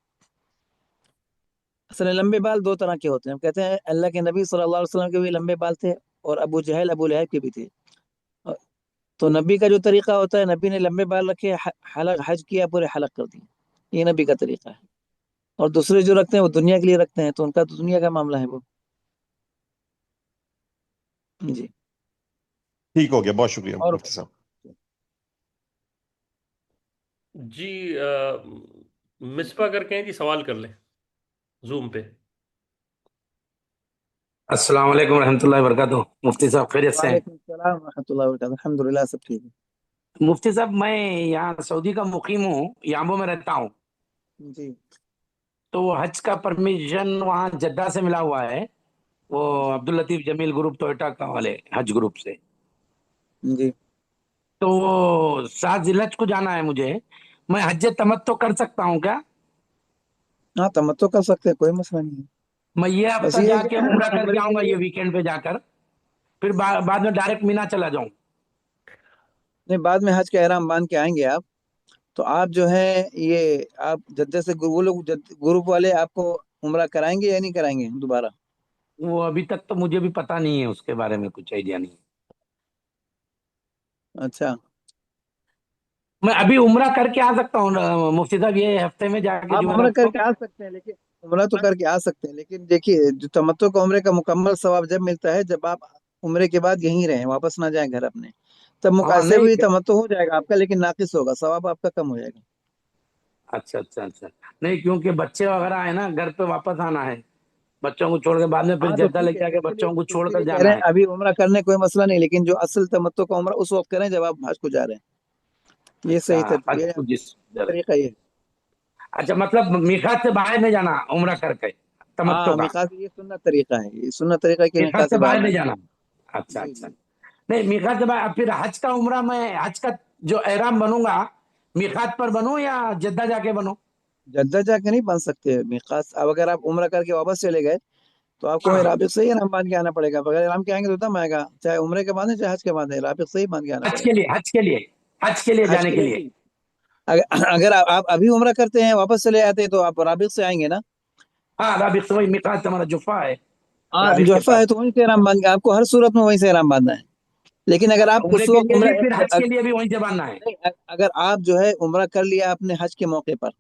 اصل لمبے بال 2 طرح کے ہوتے ہیں، ہم کہتے ہیں اللہ کے نبی صلی اللہ علیہ وسلم کے بھی لمبے بال تھے اور ابو جہل ابو لہب کے بھی تھے، تو نبی کا جو طریقہ ہوتا ہے نبی نے لمبے بال رکھے، حلق حج کیا، پورے حلق کر دیے، یہ نبی کا طریقہ ہے، اور دوسرے جو رکھتے ہیں وہ دنیا کے لیے رکھتے ہیں، تو ان کا تو دنیا کا معاملہ ہے وہ۔ جی ٹھیک ہو گیا، بہت شکریہ اور مفتی صاحب۔ جی مصباح کر کے ہیں جی، سوال کر لیں زوم پہ۔ السلام علیکم ورحمۃ اللہ وبرکاتہ۔ مفتی صاحب خیریت سے ہیں؟ وعلیکم السلام ورحمۃ اللہ وبرکاتہ، الحمد للہ سب ٹھیک ہے۔ مفتی صاحب میں یہاں سعودی کا مقیم ہوں، یامبو میں رہتا ہوں، جی تو حج کا پرمیشن وہاں جدہ سے ملا ہوا ہے، وہ جی عبداللطیف جمیل گروپ ٹوئٹا کا والے حج گروپ سے، جی تو وہ 7 ذی الحج کو جانا ہے مجھے، میں حج تمتع کر سکتا ہوں کیا؟ ہاں تمتع کر سکتے ہیں، کوئی مسئلہ نہیں ہے، میں یہ بس ہفتہ یہ جا ہے کے کہ عمرہ کر کے عمرے آؤں کے گا، لیے یہ ویکینڈ پہ جا کر، پھر بعد میں ڈائریکٹ مینا چلا جاؤں۔ نہیں، بعد میں حج کا احرام باندھ کے آئیں گے آپ، تو آپ جو ہے یہ آپ جدہ سے وہ لوگ گروپ والے آپ کو عمرہ کرائیں گے یا نہیں کرائیں گے دوبارہ؟ وہ ابھی تک تو مجھے بھی پتہ نہیں ہے، اس کے بارے میں کچھ آئیڈیا نہیں ہے۔ اچھا، میں ابھی عمرہ کر کے آ سکتا ہوں مفتی صاحب، یہ ہفتے میں جا کے آپ عمرہ جمعرات کر کو؟ کے آ سکتے ہیں، لیکن عمرہ تو کر کے آ سکتے ہیں، لیکن دیکھیے جو تمتع کا عمرے کا مکمل ثواب جب ملتا ہے جب آپ عمرے کے بعد یہیں رہیں، واپس نہ جائیں گھر اپنے، تب ہاں ایسے نہیں، بھی تمتع ہو جائے گا آپ کا، لیکن ناقص ہوگا، ثواب آپ کا کم ہو جائے گا۔ اچھا اچھا اچھا، نہیں کیونکہ بچے وغیرہ ہیں نا، گھر پہ واپس آنا ہے، بچوں کو چھوڑ کے بعد میں پھر ہاں تو جدہ لے ٹھیک کے ہے، جا کے اسی لیے بچوں کو چھوڑ اسی کر لیے کہہ رہے جانا ہیں ہے۔ ابھی عمرہ کرنے کوئی مسئلہ نہیں، لیکن جو اصل تمتع کا عمرہ اس وقت کریں جب آپ حج کو جا رہے ہیں، یہ اچھا صحیح ترتیب، یہ جس طریقہ یہ ہے۔ اچھا، مطلب میقات سے باہر نہیں جانا عمرہ کر کے تمتع ہاں کا، میقات یہ سنت طریقہ ہے، یہ سنت طریقہ ہے کہ میقات میقات سے سے باہر باہر نہ نہیں جائیں۔ جانا۔ اچھا جی اچھا، جی، نہیں میقات سے باہر، پھر حج کا عمرہ میں حج کا جو احرام بنوں گا میقات پر بنوں یا جدہ جا کے بنوں؟ جدہ جا کے نہیں باندھ سکتے میقات، اب اگر آپ عمرہ کر کے واپس چلے گئے تو آپ کو ہاں، وہیں رابط سے ہی احرام باندھ کے آنا پڑے گا، بغیر احرام کے آئیں گے تو دم آئے گا، چاہے عمرے کے باندھیں چاہے حج کے باندھیں، رابط سے ہی باندھ کے آنا حج پڑے کے گا۔ لیے حج کے لیے حج کے لیے حج جانے کے کے لیے لیے؟ جی، اگر آپ ابھی عمرہ کرتے ہیں واپس چلے آتے ہیں تو آپ رابط سے آئیں گے نا۔ ہاں، رابط سے، وہی میقات ہمارا جفا ہے ہاں رابط کے جوفہ پاس۔ ہے تو وہیں سے احرام باندھ کے، آپ کو ہر صورت میں وہیں سے احرام باندھنا ہے، لیکن اگر آپ عمرے اس کے وقت لیے بھی پھر حج کے لیے بھی وہیں سے باندھنا ہے؟ اگر آپ جو ہے عمرہ کر لیا اپنے حج کے موقع پر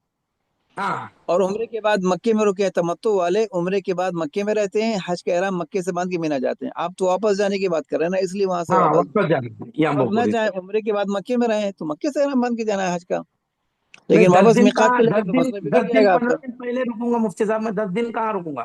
ہاں اور عمرے کے بعد مکے میں رکے ہیں، تمتع والے عمرے کے بعد مکے میں رہتے ہیں، حج کا احرام مکے سے باندھ کے مینا جاتے ہیں، آپ تو واپس جانے کی بات کر رہے ہیں نا، اس لیے وہاں سے ہاں، واپس واپس جانا ہے یامبو واپس نہ پوری جائیں، سے۔ عمرے کے بعد مکے میں رہیں تو مکے سے احرام باندھ کے جانا ہے حج کا، نہیں، لیکن 10 واپس دن میقات کہاں، چلے گئے 10 تو دن مسئلہ بگڑ 10 جائے دن گا آپ کا۔ 15 دن پہلے رکوں گا مفتی صاحب، میں 10 دن کہاں رکوں گا؟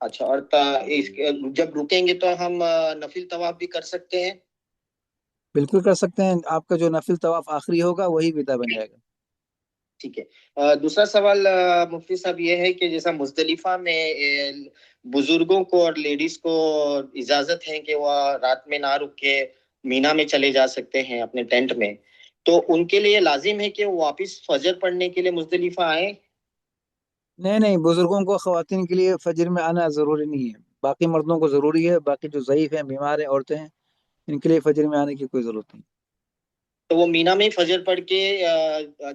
اچھا، اور جب رکیں گے تو ہم نفل طواف بھی کر سکتے ہیں؟ بالکل کر سکتے ہیں، آپ کا جو نفل طواف آخری ہوگا وہی ودا بن جائے گا۔ ٹھیک ہے، دوسرا سوال مفتی صاحب یہ ہے کہ جیسا مزدلفہ میں بزرگوں کو اور لیڈیز کو اجازت ہے کہ وہ رات میں نہ رک کے مینا میں چلے جا سکتے ہیں اپنے ٹینٹ میں، تو ان کے لیے لازم ہے کہ وہ واپس فجر پڑھنے کے لیے مزدلفہ آئیں؟ نہیں نہیں، بزرگوں کو خواتین کے لیے فجر میں آنا ضروری نہیں ہے، باقی مردوں کو ضروری ہے، باقی جو ضعیف ہیں، بیمار ہیں، عورتیں ہیں، ان کے لیے فجر میں آنے کی کوئی ضرورت نہیں۔ تو وہ مینا میں فجر پڑھ کے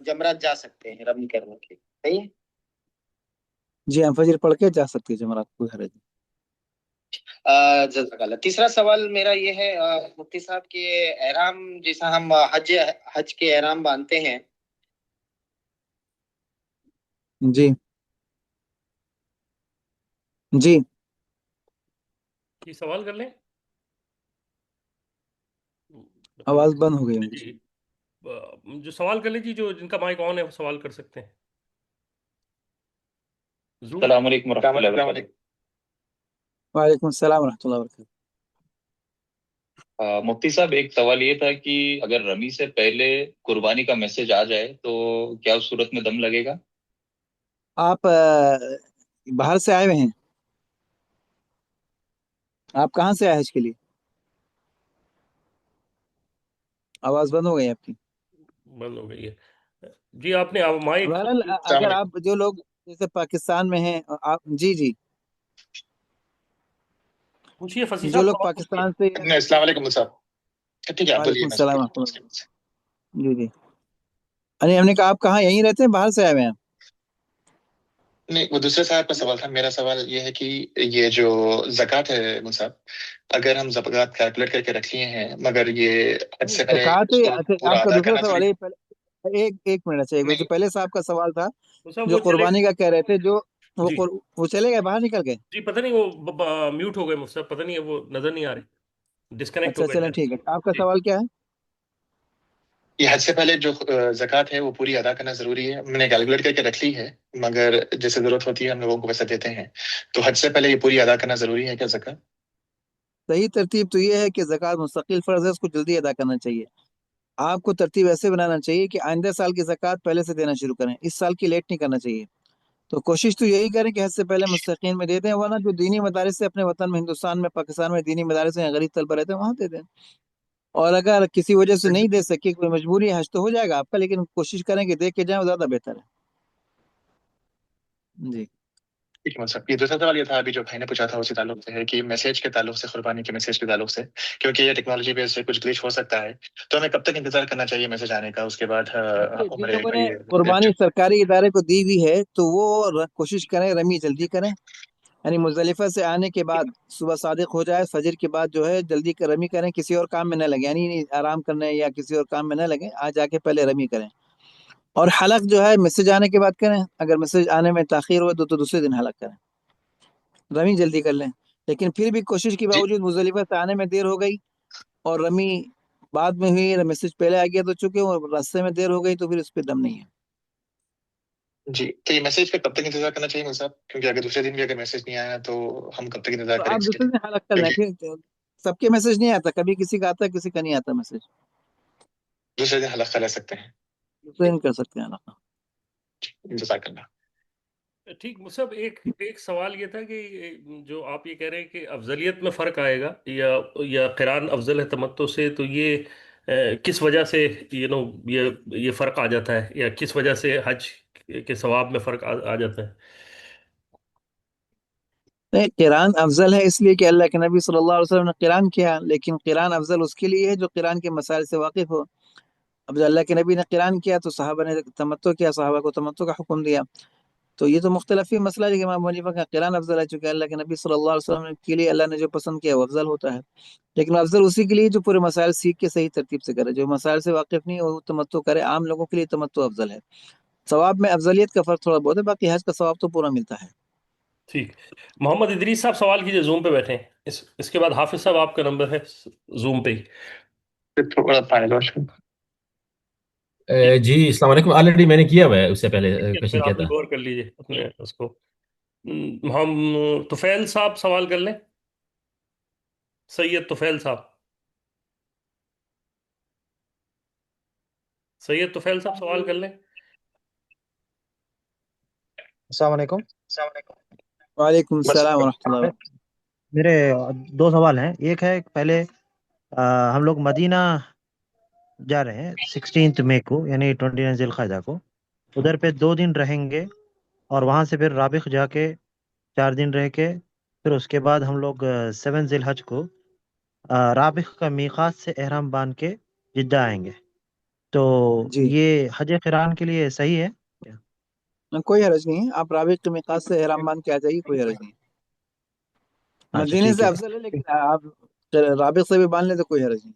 جمرات جا سکتے ہیں رمی کرنے کے، صحیح ہے؟ جی ہاں، فجر پڑھ کے جا سکتے ہیں جمرات، کوئی حرج نہیں۔ جزاک اللہ۔ تیسرا سوال میرا یہ ہے مفتی صاحب کہ احرام جیسا ہم حج کے احرام باندھتے ہیں، جی جی یہ سوال کر لیں۔ آواز بند ہو گئی مجھے۔ جی جو سوال کر لیں جی، جو جن کا مائک آن ہے وہ سوال کر سکتے ہیں۔ السلام علیکم ورحمۃ اللہ وبرکاتہ۔ وعلیکم السلام ورحمۃ اللہ وبرکاتہ۔ مفتی صاحب، ایک سوال یہ تھا کہ اگر رمی سے پہلے قربانی کا میسج آ جائے تو کیا اس صورت میں دم لگے گا؟ آپ باہر سے آئے ہوئے ہیں؟ آپ کہاں سے آئے حج کے لیے؟ آواز بند ہو گئی آپ کی۔ بند ہو گئی ہے جی، آپ نے مائک۔ بہرحال اگر آپ جو لوگ جیسے پاکستان میں ہیں آپ، جی جی پوچھیے فصیح جو صاحب، لوگ سوال پوچھیے۔ پاکستان سے، السلام علیکم صاحب، ٹھیک ہے آپ وعلیکم بولیے۔ السلام ورحمۃ اللہ۔ جی جی، ہم نے کہا آپ کہاں یہیں رہتے ہیں، باہر سے آئے ہوئے ہیں؟ نہیں، وہ دوسرے صاحب کا سوال تھا۔ میرا سوال یہ ہے کہ یہ جو زکوٰۃ ہے صاحب، اگر ہم زکوٰۃ کیلکولیٹ کر کے رکھ لیے ہیں مگر یہ حج سے پہلے زکوٰۃ، اس کو پورا آپ کا ادا دوسرا کرنا سوال ضروری ہے، ایک منٹ سے، جو نہیں؟ پہلے صاحب کا سوال تھا تو صاحب جو وہ چلے قربانی کا کہہ رہے تھے، جو جی وہ چلے گئے باہر نکل گئے؟ جی، پتہ نہیں وہ میوٹ ہو گئے مجھ سے، پتہ نہیں ہے، وہ نظر نہیں آ رہے، ڈسکنیکٹ ہو اچھا گئے چلیں شاید۔ ٹھیک ہے، آپ کا جی سوال کیا ہے؟ یہ حج سے پہلے جو زکوٰۃ ہے وہ پوری ادا کرنا ضروری ہے۔ میں نے کیلکولیٹ کر کے رکھ لی ہے، مگر جیسے ضرورت ہوتی ہے ہم لوگوں کو ویسا دیتے ہیں، تو حج سے پہلے یہ پوری ادا کرنا ضروری ہے کیا زکوٰۃ؟ صحیح ترتیب تو یہ ہے کہ زکوٰۃ مستقل فرض ہے، اس کو جلدی ادا کرنا چاہیے۔ آپ کو ترتیب ایسے بنانا چاہیے کہ آئندہ سال کی زکوٰۃ پہلے سے دینا شروع کریں، اس سال کی لیٹ نہیں کرنا چاہیے۔ تو کوشش تو یہی کریں کہ حد سے پہلے مستقین میں دے دیں، ورنہ جو دینی مدارس سے اپنے وطن میں، ہندوستان میں، پاکستان میں دینی مدارس ہیں، غریب طلبہ رہتے ہیں، وہاں دے دیں۔ اور اگر کسی وجہ سے نہیں دے سکے، کوئی مجبوری ہے، حج تو ہو جائے گا آپ کا، لیکن کوشش کریں کہ دے کے جائیں، وہ زیادہ بہتر ہے۔ جی ٹھیک ہے صاحب، یہ دوسرا سوال یہ تھا ابھی جو بھائی نے پوچھا تھا اسی تعلق سے ہے کہ میسج کے تعلق سے، قربانی کے میسج کے تعلق سے، کیونکہ یہ ٹیکنالوجی پہ سے کچھ گلیچ ہو سکتا ہے، تو ہمیں کب تک انتظار کرنا چاہیے میسج آنے کا؟ اس کے بعد جن عمرے لوگوں کا نے یہ قربانی سرکاری ادارے کو دی ہوئی ہے تو وہ کوشش کریں رمی جلدی کریں، یعنی مزدلفہ سے آنے کے بعد صبح صادق ہو جائے، فجر کے بعد جو ہے جلدی رمی کریں، کسی اور کام میں نہ لگیں، یعنی آرام کرنے یا کسی اور کام میں نہ لگیں، آج جا کے پہلے رمی کریں۔ اور حلق جو ہے میسج آنے کے بعد کریں، اگر میسج آنے میں تاخیر ہو تو دوسرے دن حلق کریں، رمی جلدی کر لیں۔ لیکن پھر بھی کوشش کے جی باوجود مزدلفہ سے آنے میں دیر ہو گئی اور رمی بعد میں ہوئی، میسج پہلے آ گیا، تو چونکہ وہ راستے میں دیر ہو گئی تو پھر اس پہ دم نہیں ہے۔ جی، تو یہ میسج کا کب تک انتظار کرنا چاہیے صاحب؟ کیونکہ اگر دوسرے دن بھی اگر میسج نہیں آیا تو ہم کب تک انتظار تو کریں آپ اس کے دوسرے لیے؟ دن حلق کر لیں، کیونکہ پھر سب کے میسج نہیں آتا، کبھی کسی کا آتا ہے، کسی کا نہیں آتا میسج، دوسرے دن حلق کرا سکتے ہیں۔ دوسرے دن کر سکتے ہیں حلق۔ انتظار کرنا۔ ٹھیک، مصعب ایک سوال یہ تھا کہ جو آپ یہ کہہ رہے ہیں کہ افضلیت میں فرق آئے گا یا قران افضل ہے تمتع سے، تو یہ کس وجہ سے یہ فرق آ جاتا ہے، یا کس وجہ سے حج کے ثواب میں فرق آ جاتا ہے؟ نہیں، قران افضل ہے اس لیے کہ اللہ کے نبی صلی اللہ علیہ وسلم نے قران کیا، لیکن قران افضل اس کے لیے ہے جو قران کے مسائل سے واقف ہو۔ اب جو اللہ کے نبی نے قران کیا تو صحابہ نے تمتع کیا، صحابہ کو تمتع کا حکم دیا، تو یہ تو مختلف ہی مسئلہ ہے کہ امام حنیفہ کا قران افضل ہے، چونکہ اللہ کے نبی صلی اللہ علیہ وسلم کے لیے اللہ نے جو پسند کیا وہ افضل ہوتا ہے، لیکن افضل اسی کے لیے جو پورے مسائل سیکھ کے صحیح ترتیب سے کرے، جو مسائل سے واقف نہیں وہ تمتع کرے۔ عام لوگوں کے لیے تمتع افضل ہے، ثواب میں افضلیت کا فرق تھوڑا بہت ہے، باقی حج کا ثواب تو پورا ملتا ہے۔ ٹھیک، محمد ادریس صاحب سوال کیجئے، زوم پہ بیٹھے ہیں، اس کے بعد حافظ صاحب آپ کا نمبر ہے زوم پہ ہی۔ تھوڑا فائدہ ہو۔ جی السلام علیکم، آلریڈی میں نے کیا ہوا ہے، اس سے پہلے پھر کوشچن کیا آپ تھا۔ غور کر لیجئے اپنے اس کو۔ ہم طفیل صاحب سوال کر لیں، سید طفیل صاحب، سید طفیل صاحب سوال کر لیں۔ السلام علیکم. وعلیکم السلام ورحمۃ اللہ وبرکاتہ۔ میرے دو سوال ہیں. ایک ہے پہلے ہم لوگ مدینہ جا رہے ہیں 16 مئی کو، یعنی 29 ذی القعدہ کو. ادھر پہ 2 دن رہیں گے اور وہاں سے پھر رابغ جا کے 4 دن رہ کے پھر اس کے بعد ہم لوگ 7 ذی الحج کو رابغ کا میقات سے احرام باندھ کے جدہ آئیں گے. تو جی یہ حج قران کے لیے صحیح ہے؟ کوئی حرج نہیں ہے، آپ رابغ کے میقات سے احرام باندھ کے آ جائیے، کوئی حرج نہیں ہے۔ اچھا مدینے ٹھیک سے ہے. افضل ہے، لیکن آپ رابغ سے بھی باندھ لیں تو کوئی حرج نہیں۔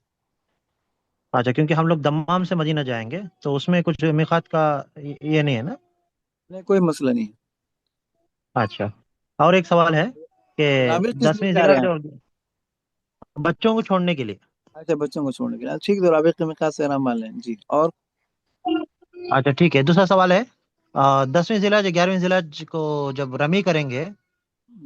اچھا، کیونکہ ہم لوگ دمام سے مدینہ جائیں گے تو اس میں کچھ میقات کا یہ نہیں ہے نا؟ نہیں، کوئی مسئلہ نہیں ہے۔ اچھا. اور ایک سوال ہے کہ رابغ کس لیے 10ویں جا ضلع رہے ہیں؟ جو بچوں کو چھوڑنے کے لیے. اچھا، بچوں کو چھوڑنے کے لیے، ٹھیک ہے، تو رابغ کے میقات سے احرام باندھ لیں جی۔ اور اچھا ٹھیک ہے. دوسرا سوال ہے 10ویں ضلع 11ویں ضلع کو جب رمی کریں گے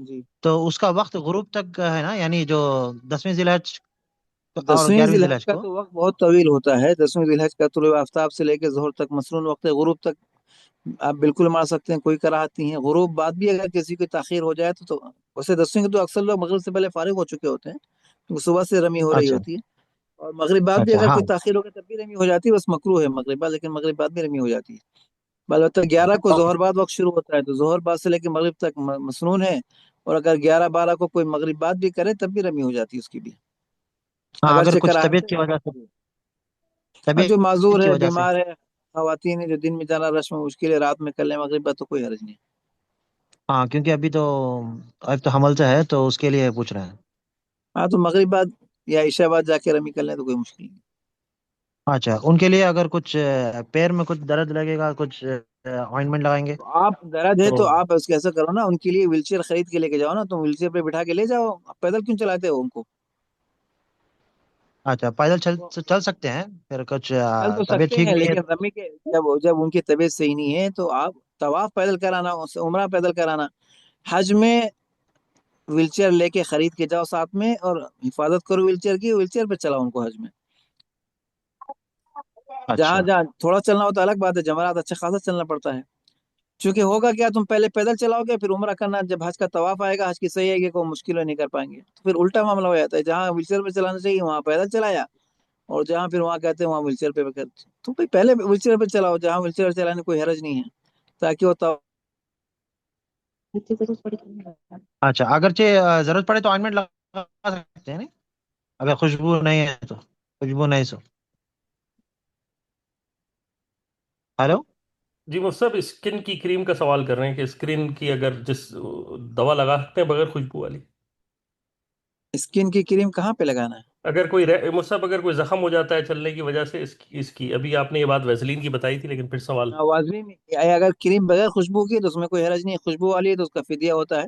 جی، تو اس کا وقت غروب تک ہے نا؟ یعنی جو 10ویں ضلع اور 10ویں ذی 11ویں ضلع الحج کا کو. تو وقت بہت طویل ہوتا ہے۔ 10ویں ذی الحج کا طلوع آفتاب سے لے کے ظہر تک، مثلاً وقت غروب تک آپ بالکل مار سکتے ہیں، کوئی کراہت نہیں ہے۔ غروب بعد بھی اگر کسی کی تاخیر ہو جائے تو ویسے 10ویں کے تو اکثر لوگ مغرب سے پہلے فارغ ہو چکے ہوتے ہیں، کیونکہ صبح سے رمی ہو رہی اچھا ہوتی ہے۔ اور مغرب بعد بھی اچھا. اگر ہاں کوئی تاخیر ہو گئی تب بھی رمی ہو جاتی ہے، بس مکروہ ہے مغرب بعد، لیکن مغرب بعد بھی رمی ہو جاتی ہے۔ البتہ 11 کو ظہر بعد وقت شروع ہوتا ہے، تو ظہر بعد سے لے کے مغرب تک مسنون ہے، اور اگر 11 12 کو کوئی مغرب بعد بھی کرے تب بھی رمی ہو جاتی ہے اس کی بھی، ہاں، اگر اگرچہ کچھ کراہت طبیعت ہے۔ کی وجہ سے. جو معذور طبیعت کی ہے، وجہ سے. بیمار ہے، خواتین ہیں جو دن میں جانا رش میں مشکل ہے، رات میں کر لیں مغرب بعد تو کوئی حرج نہیں۔ ہاں، کیونکہ اب تو حمل سے ہے تو اس کے لیے پوچھ رہے ہیں. ہاں، تو مغرب بعد یا عشاء بعد جا کے رمی کر لیں تو کوئی مشکل نہیں۔ اچھا، ان کے لیے اگر کچھ پیر میں کچھ درد لگے گا، کچھ آئنمنٹ لگائیں گے تو آپ درد ہے تو. تو آپ اس کے ایسا کرو نا، ان کے لیے ویل چیئر خرید کے لے کے جاؤ نا، تم ویل چیئر پہ بٹھا کے لے جاؤ، آپ پیدل کیوں چلاتے ہو ان کو؟ اچھا، پیدل چل سکتے ہیں پھر کچھ چل تو طبیعت سکتے ٹھیک ہیں، نہیں ہے. لیکن رمی کے جب ان کی طبیعت صحیح نہیں ہے تو آپ طواف پیدل کرانا، اس سے عمرہ پیدل کرانا۔ حج میں ویل چیئر لے کے خرید کے جاؤ ساتھ میں، اور حفاظت کرو ویل چیئر کی، ویل چیئر پہ چلاؤ ان کو حج میں۔ جہاں اچھا جہاں تھوڑا چلنا ہوتا ہے الگ بات ہے، جمرات اچھا خاصا چلنا پڑتا ہے، چونکہ ہوگا کیا، تم پہلے پیدل چلاؤ گے، پھر عمرہ کرنا، جب حج کا طواف آئے گا، حج کی صحیح آئے گی، کوئی مشکل نہیں کر پائیں گے، تو پھر الٹا معاملہ ہو جاتا ہے، جہاں ویل چیئر پہ چلانا چاہیے وہاں پیدل چلایا، اور جہاں پھر وہاں کہتے ہیں وہاں ویل چیئر پہ کرتے، تو بھائی پہلے ویل چیئر پہ چلاؤ جہاں ویل چیئر چلانے کوئی حرج نہیں ہے، تاکہ وہ اچھا. اگرچہ ضرورت پڑے تو آئنمنٹ لگا سکتے ہیں نہیں؟ اگر خوشبو نہیں ہے تو. خوشبو نہیں سو. ہلو. جی مفتی صاحب، اسکن کی کریم کا سوال کر رہے ہیں کہ اسکن کی اگر جس دوا لگا سکتے ہیں بغیر خوشبو والی؟ اسکن کی کریم کہاں پہ لگانا ہے؟ اگر کوئی مفتی صاحب اگر کوئی زخم ہو جاتا ہے چلنے کی وجہ سے، اس کی ابھی آپ نے یہ بات ویسلین کی بتائی تھی، لیکن پھر سوال واضح میں اگر کریم بغیر خوشبو کی تو اس میں کوئی حرج نہیں ہے، خوشبو والی ہے تو اس کا فدیہ ہوتا ہے،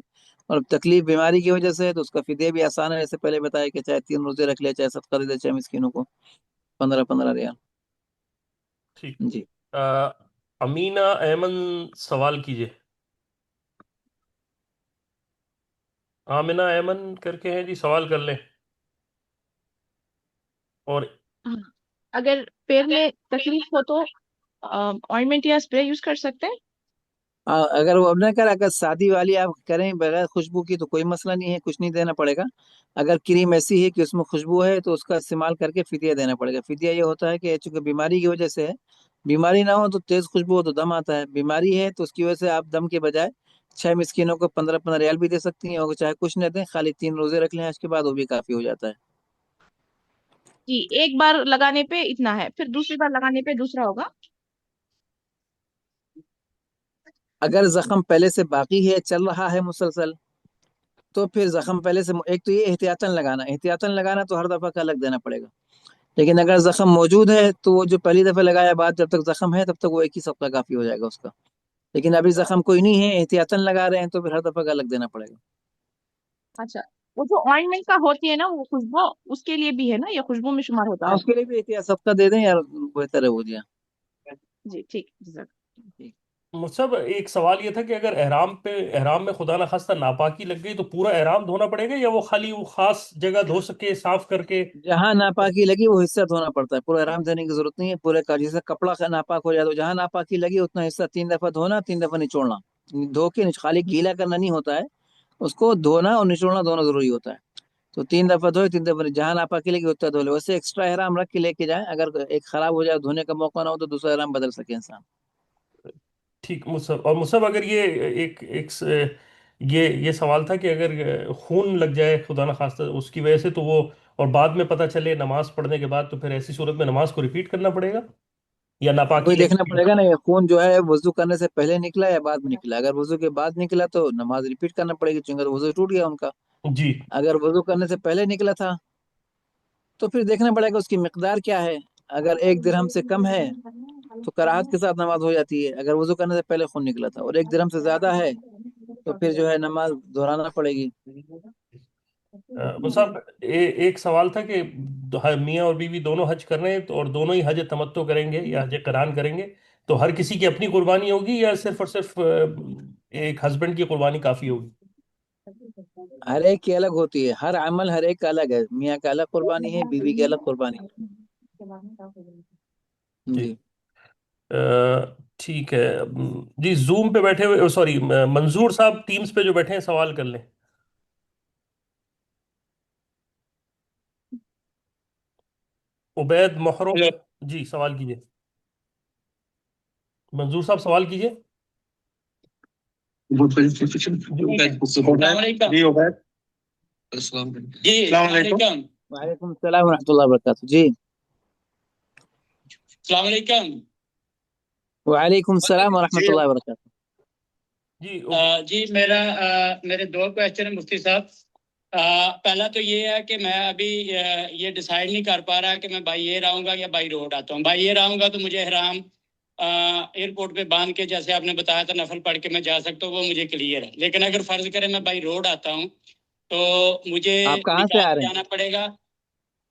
اور تکلیف بیماری کی وجہ سے ہے تو اس کا فدیہ بھی آسان ہے، جیسے پہلے بتایا کہ چاہے 3 روزے رکھ لے، چاہے صدقہ دے دے، چاہے مسکینوں کو 15 ریال۔ ٹھیک۔ جی، امینہ ایمن سوال کیجئے۔ آمنہ ایمن کر کے ہیں جی، سوال کر لیں۔ اور اگر پیر میں تکلیف ہو تو آئنمنٹ یا اسپرے یوز کر سکتے ہیں؟ اگر وہ اب نہ کرے، اگر شادی والی آپ کریں بغیر خوشبو کی تو کوئی مسئلہ نہیں ہے، کچھ نہیں دینا پڑے گا۔ اگر کریم ایسی ہے کہ اس میں خوشبو ہے تو اس کا استعمال کر کے فدیہ دینا پڑے گا۔ فدیہ یہ ہوتا ہے کہ چونکہ بیماری کی وجہ سے ہے، بیماری نہ ہو تو تیز خوشبو ہو تو دم آتا ہے، بیماری ہے تو اس کی وجہ سے آپ دم کے بجائے 6 مسکینوں کو 15 ریال بھی دے سکتی ہیں، اور چاہے کچھ نہ دیں، خالی 3 روزے رکھ لیں، اس کے بعد وہ بھی کافی ہو جاتا ہے۔ جی، ایک بار لگانے پہ اتنا ہے، پھر دوسری بار لگانے پہ دوسرا ہوگا؟ اگر زخم پہلے سے باقی ہے، چل رہا ہے مسلسل، تو پھر زخم پہلے سے ایک تو یہ احتیاطاً لگانا تو ہر دفعہ کا الگ دینا پڑے گا، لیکن اگر زخم موجود ہے تو وہ جو پہلی دفعہ لگایا بعد جب تک زخم ہے تب تک وہ ایک ہی صدقہ کافی ہو جائے گا اس کا، لیکن ابھی زخم کوئی نہیں ہے، احتیاطاً لگا رہے ہیں تو پھر ہر دفعہ کا الگ دینا پڑے گا۔ اچھا، وہ جو آئنمنٹ کا ہوتی ہے نا وہ خوشبو، اس کے لیے بھی ہے نا، یہ خوشبو میں شمار ہوتا ہاں، ہے؟ اس کے لیے بھی احتیاط صدقہ دے دیں یار، بہتر ہے وہ دیا۔ جی ٹھیک، جزاک۔ صاحب ایک سوال یہ تھا کہ اگر احرام میں خدا نخواستہ ناپاکی لگ گئی تو پورا احرام دھونا پڑے گا، یا وہ خالی وہ خاص جگہ دھو سکے صاف کر کے؟ جہاں ناپاکی لگی وہ حصہ دھونا پڑتا ہے، پورا احرام دینے کی ضرورت نہیں ہے پورے کا، جیسے کپڑا کا ناپاک ہو جائے تو جہاں ناپاکی لگی اتنا حصہ 3 دفعہ دھونا، 3 دفعہ نچوڑنا، دھو کے خالی گیلا کرنا نہیں ہوتا ہے، اس کو دھونا اور نچوڑنا دونوں ضروری ہوتا ہے۔ تو 3 دفعہ دھوئے، 3 دفعہ جہاں ناپاکی لگی اتنا دھو لے، ویسے ایکسٹرا احرام رکھ کے لے کے جائیں، اگر ایک خراب ہو جائے دھونے کا موقع نہ ہو تو دوسرا احرام بدل سکے انسان۔ ٹھیک مصعب، اور مصعب اگر یہ سوال تھا کہ اگر خون لگ جائے خدا نخواستہ اس کی وجہ سے، تو وہ اور بعد میں پتہ چلے نماز پڑھنے کے بعد، تو پھر ایسی صورت میں نماز کو ریپیٹ کرنا پڑے گا یا ناپاکی وہی لگی دیکھنا ہوئی؟ پڑے گا نا، یہ خون جو ہے وضو کرنے سے پہلے نکلا یا بعد میں نکلا، اگر وضو کے بعد نکلا تو نماز ریپیٹ کرنا پڑے گی، چونکہ وضو ٹوٹ گیا ان کا۔ جی اگر وضو کرنے سے پہلے نکلا تھا تو پھر دیکھنا پڑے گا اس کی مقدار کیا ہے، اگر 1 درہم سے کم ہے تو کراہت کے ساتھ نماز ہو جاتی ہے، اگر وضو کرنے سے پہلے خون نکلا تھا، اور 1 درہم سے زیادہ ہے تو پھر جو ہے نماز دہرانا پڑے گی۔ صاحب ایک سوال تھا کہ میاں اور بیوی دونوں حج کر رہے ہیں اور دونوں ہی حج تمتع کریں گے یا حج قران کریں گے، تو ہر کسی کی اپنی قربانی ہوگی یا صرف اور صرف ایک ہسبینڈ کی قربانی کافی ہوگی؟ ہر ایک کی الگ ہوتی ہے، ہر عمل ہر ایک کا الگ ہے، میاں کا الگ قربانی ہے، بیوی کی الگ قربانی ہے۔ جی جی ٹھیک ہے جی، زوم پہ بیٹھے ہوئے، سوری منظور صاحب ٹیمز پہ جو بیٹھے ہیں سوال کر لیں۔ عبید محرم، جی سوال کیجئے، منظور صاحب سوال کیجئے۔ السلام علیکم جی عبید، السلام علیکم وعلیکم السلام ورحمۃ اللہ وبرکاتہ۔ جی السلام علیکم وعلیکم السلام ورحمۃ اللہ وبرکاتہ۔ جی میرے 2 کویسچن ہیں مفتی صاحب۔ پہلا تو یہ ہے کہ میں ابھی یہ ڈیسائیڈ نہیں کر پا رہا کہ میں بائی ایئر آؤں گا یا بائی روڈ آتا ہوں۔ بائی ایئر آؤں گا تو مجھے احرام ایئرپورٹ پہ باندھ کے، جیسے آپ نے بتایا تھا نفل پڑھ کے میں جا سکتا ہوں، وہ مجھے کلیئر ہے۔ لیکن اگر فرض کرے میں بائی روڈ آتا ہوں تو مجھے آپ کہاں سے آ رہے ہیں؟ جانا پڑے گا۔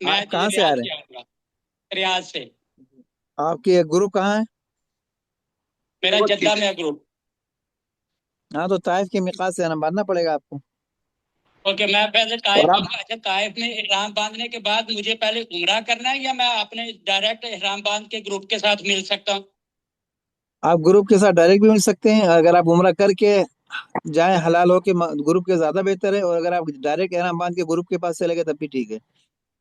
میں آپ کہاں سے آ رہے ہیں؟ آؤں گا ریاض سے۔ آپ کے گروپ کہاں ہے؟ میرا جدہ میں گروپ۔ ہاں تو طائف کے میقات سے باندھنا پڑے گا آپ کو۔ اوکے، میں پہلے طائف آؤں گا۔ اچھا، طائف میں احرام باندھنے کے بعد مجھے پہلے عمرہ کرنا ہے یا میں اپنے ڈائریکٹ احرام باندھ کے گروپ کے ساتھ مل سکتا ہوں؟ آپ گروپ کے ساتھ ڈائریکٹ بھی مل سکتے ہیں، اگر آپ عمرہ کر کے جائیں حلال ہو کے گروپ کے زیادہ بہتر ہے، اور اگر آپ ڈائریکٹ احرام باندھ کے گروپ کے پاس چلے گئے تب بھی ٹھیک ہے۔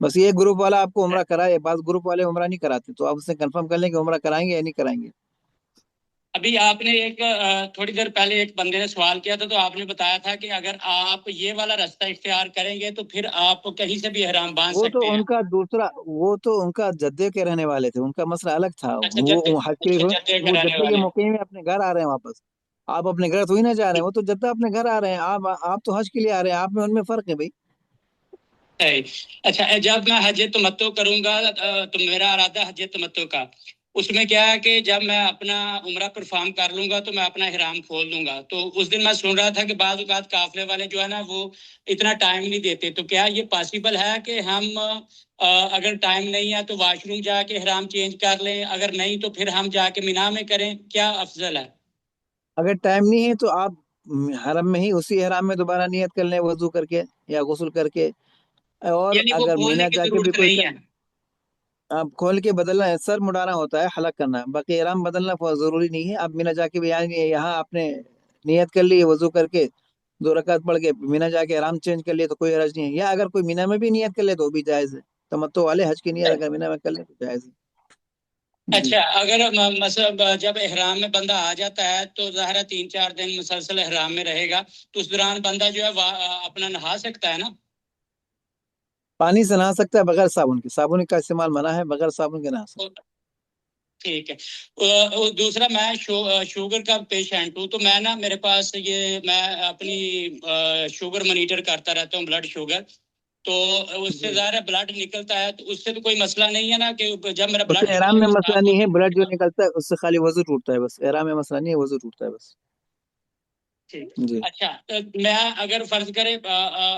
بس یہ گروپ والا آپ کو عمرہ کرائے، بعض گروپ والے عمرہ نہیں کراتے، تو آپ اس سے کنفرم کر لیں کہ عمرہ کرائیں گے یا نہیں کرائیں گے۔ ابھی آپ نے ایک تھوڑی دیر پہلے ایک بندے نے سوال کیا تھا، تو آپ نے بتایا تھا کہ اگر آپ یہ والا راستہ اختیار کریں گے تو پھر آپ کہیں سے بھی احرام باندھ وہ تو سکتے ہیں۔ ان کا دوسرا، وہ تو ان کا جدے کے رہنے والے تھے، ان کا مسئلہ الگ تھا۔ وہ حج کے لیے جدے وہ کے رہنے جدے کے والے۔ موقع میں اپنے گھر آ رہے ہیں واپس، آپ اپنے گھر تھوڑی نہ جا رہے ہیں، وہ تو جدہ اپنے گھر آ رہے ہیں، آپ تو حج کے لیے آ رہے ہیں، آپ میں ان میں فرق ہے بھائی۔ اچھا، جب میں حج تمتع کروں گا تو میرا ارادہ حج تمتع کا، اس میں کیا ہے کہ جب میں اپنا عمرہ پرفارم کر لوں گا تو میں اپنا احرام کھول دوں گا۔ تو اس دن میں سن رہا تھا کہ بعض اوقات قافلے والے جو ہے نا وہ اتنا ٹائم نہیں دیتے، تو کیا یہ پاسبل ہے کہ ہم اگر ٹائم نہیں ہے تو واش روم جا کے احرام چینج کر لیں، اگر نہیں تو پھر ہم جا کے مینا میں کریں، کیا افضل ہے؟ اگر ٹائم نہیں ہے تو آپ حرم میں ہی اسی احرام میں دوبارہ نیت کر لیں، وضو کر کے یا غسل کر کے، اور یعنی وہ اگر کھولنے مینا کی جا کے بھی ضرورت کوئی نہیں ہے؟ آپ کھول کے بدلنا ہے، سر مڈانا ہوتا ہے، حلق کرنا ہے، باقی احرام بدلنا ضروری نہیں ہے۔ آپ مینا جا کے بھی یہاں آپ نے نیت کر لی، وضو کر کے 2 رکعت پڑھ کے مینا جا کے احرام چینج کر لیے تو کوئی حرج نہیں ہے، یا اگر کوئی مینا میں بھی نیت کر لے تو وہ بھی جائز ہے۔ تمتع والے حج کی نیت اگر مینا میں کر لے تو جائز ہے۔ اچھا، اگر مثلا جب احرام میں بندہ آ جاتا ہے تو ظاہر ہے 3-4 دن مسلسل احرام میں رہے گا، تو اس دوران بندہ جو ہے اپنا نہا سکتا ہے نا؟ پانی سے نہا سکتا ہے بغیر صابن کے، صابن کا استعمال منع ہے، بغیر صابن کے نہا سکتا ہے۔ ٹھیک ہے۔ دوسرا، میں شوگر کا پیشنٹ ہوں، تو میں میرے پاس میں اپنی شوگر مانیٹر کرتا رہتا ہوں، بلڈ شوگر، تو اس سے ظاہر ہے بلڈ نکلتا ہے، تو اس سے تو کوئی مسئلہ نہیں ہے نا کہ جب میرا اس سے بلڈ احرام میں مسئلہ نہیں ہے، بلڈ جو نکلتا ہے اس سے خالی وضو ٹوٹتا ہے بس، احرام میں مسئلہ نہیں ہے، وضو ٹوٹتا ہے بس۔ ٹھیک جی اچھا میں اگر فرض کرے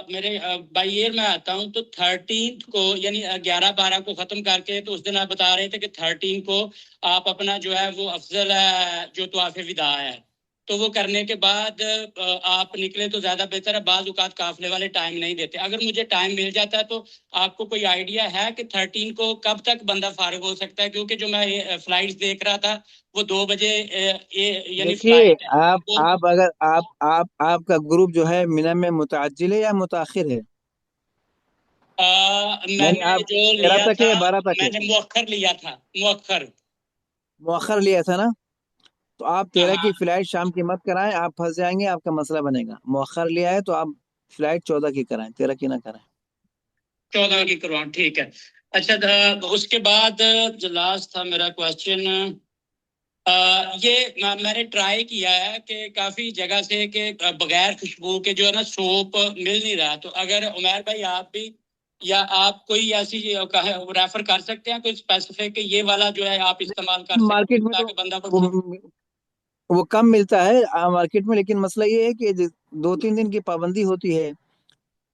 میرے بائی ایئر میں آتا ہوں تو 13 کو یعنی 11-12 کو ختم کر کے، تو اس دن آپ بتا رہے تھے کہ 13 کو آپ اپنا جو ہے وہ افضل ہے جو طواف وداع ہے، تو وہ کرنے کے بعد آپ نکلے تو زیادہ بہتر ہے۔ بعض اوقات قافلے والے ٹائم نہیں دیتے، اگر مجھے ٹائم مل جاتا ہے تو آپ کو کوئی آئیڈیا ہے کہ 13 کو کب تک بندہ فارغ ہو سکتا ہے؟ کیونکہ جو میں فلائٹس دیکھ رہا تھا وہ 2 بجے یعنی دیکھیے فلائٹ ہے آپ اگر آپ کا گروپ جو ہے منی میں متعجل ہے یا متاخر ہے؟ میں یعنی نے آپ جو 13 لیا تک ہے تھا یا 12 تک میں ہے؟ نے مؤخر لیا تھا، مؤخر مؤخر لیا تھا نا، تو آپ 13 ہاں کی فلائٹ شام کی مت کرائیں، آپ پھنس جائیں گے، آپ کا مسئلہ بنے گا۔ مؤخر لیا ہے تو آپ فلائٹ 14 کی کرائیں، 13 کی نہ کرائیں۔ 14 کی کرواؤں، ٹھیک ہے۔ اچھا اس کے بعد جو لاسٹ تھا میرا کوشچن، یہ میں نے ٹرائی کیا ہے کہ کافی جگہ سے کہ بغیر خوشبو کے جو ہے نا سوپ مل نہیں رہا، تو اگر عمیر بھائی آپ بھی یا آپ کوئی ایسی ریفر کر سکتے ہیں کوئی اسپیسیفک کہ یہ والا جو ہے آپ استعمال کر سکتے مارکیٹ ہیں میں تاکہ بندہ تو کو وہ کم ملتا ہے مارکیٹ میں، لیکن مسئلہ یہ ہے کہ 2-3 دن کی پابندی ہوتی ہے۔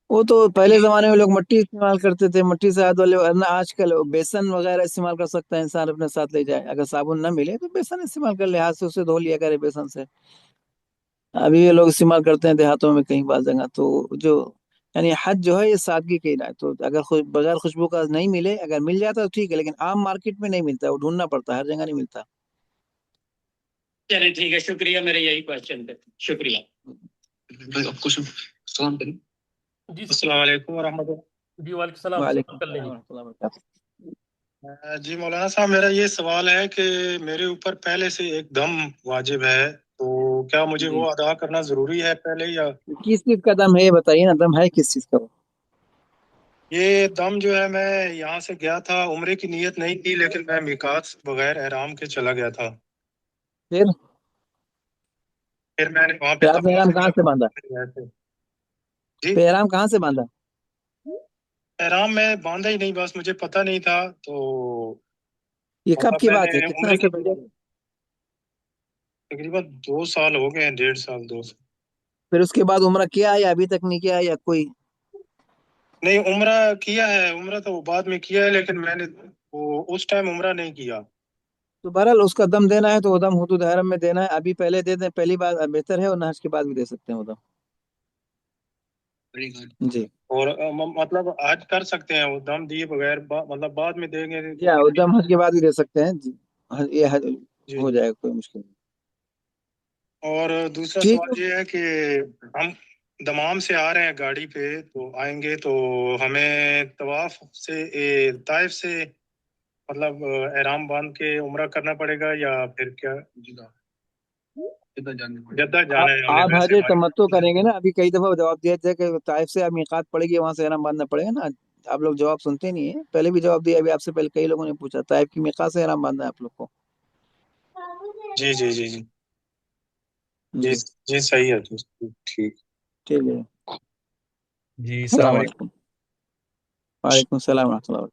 وہ تو پہلے زمانے میں لوگ مٹی استعمال کرتے تھے، مٹی سے ہاتھ والے، ورنہ آج کل بیسن وغیرہ استعمال کر سکتا ہے انسان، اپنے ساتھ لے جائے، اگر صابن نہ ملے تو بیسن استعمال کر لے، ہاتھ سے اسے دھو لیا کرے بیسن سے۔ ابھی یہ لوگ استعمال کرتے ہیں دیہاتوں میں کہیں بعض جگہ، تو جو یعنی حج جو ہے یہ سادگی کے علاج، تو اگر بغیر خوشبو کا نہیں ملے، اگر مل جاتا تو ٹھیک ہے، لیکن عام مارکیٹ میں نہیں ملتا، وہ ڈھونڈنا پڑتا ہے، ہر جگہ نہیں ملتا۔ چلیں ٹھیک ہے، شکریہ، میرے یہی کوشچن تھے، شکریہ۔ جی السلام علیکم ورحمۃ اللہ۔ جی وعلیکم السلام، وعلیکم سوال کر لیں السلام جی۔ ورحمۃ اللہ وبرکاتہ۔ جی مولانا صاحب، میرا یہ سوال ہے کہ میرے اوپر پہلے سے ایک دم واجب ہے، تو کیا مجھے جی وہ ادا کرنا ضروری ہے پہلے، یا کس چیز کا دم ہے یہ بتائیے نا، دم ہے کس چیز کا؟ یہ دم جو ہے میں یہاں سے گیا تھا، عمرے کی نیت نہیں تھی، لیکن میں میقات بغیر احرام کے چلا گیا تھا، پھر پھر میں نے وہاں پہ آپ نے احرام کہاں سے باندھا؟ جی پھر احرام کہاں سے باندھا؟ احرام میں باندھا ہی نہیں، بس مجھے پتہ نہیں تھا، تو یہ کب مطلب کی میں بات ہے، نے کتنے عمرے عرصے کی پہلے؟ تقریباً 2 سال ہو گئے ہیں، 1.5 سال 2 سال۔ پھر اس کے بعد عمرہ کیا ہے یا ابھی تک نہیں کیا ہے، یا کوئی؟ نہیں، عمرہ کیا ہے، عمرہ تو بعد میں کیا ہے، لیکن میں نے وہ اس ٹائم عمرہ نہیں کیا۔ تو بہرحال اس کا دم دینا ہے تو وہ دم حدود حرم میں دینا ہے، ابھی پہلے دے دیں، پہلی بار بہتر ہے، اور حج کے بعد بھی دے سکتے ہیں وہ دم۔ جی اور مطلب حج کر سکتے ہیں وہ دم دیے بغیر، مطلب بعد میں دیں گے؟ جی ہاں، وہ دم حج کے بعد بھی دے سکتے ہیں جی، یہ جی ہو جائے گا، کوئی مشکل نہیں۔ اور دوسرا ٹھیک سوال یہ ہے کہ ہم دمام سے آ رہے ہیں گاڑی پہ، تو آئیں گے تو ہمیں طواف سے طائف سے مطلب احرام باندھ کے عمرہ کرنا پڑے گا، یا پھر کیا جدہ جانا ہے ہمیں؟ آپ حج ویسے تمتع کریں گے نا، ابھی کئی دفعہ جواب دیا تھا کہ طائف سے آپ میقات پڑے گی، وہاں سے احرام باندھنا پڑے گا نا، آپ لوگ جواب سنتے نہیں ہیں، پہلے بھی جواب دیا، ابھی آپ سے پہلے کئی لوگوں نے پوچھا، طائف کی میقات سے احرام باندھنا ہے آپ لوگ کو۔ جی جی جی جی جی جی جی صحیح ہے، ٹھیک۔ ٹھیک ہے، جی السلام السلام علیکم۔ علیکم۔ وعلیکم السلام ورحمۃ اللہ۔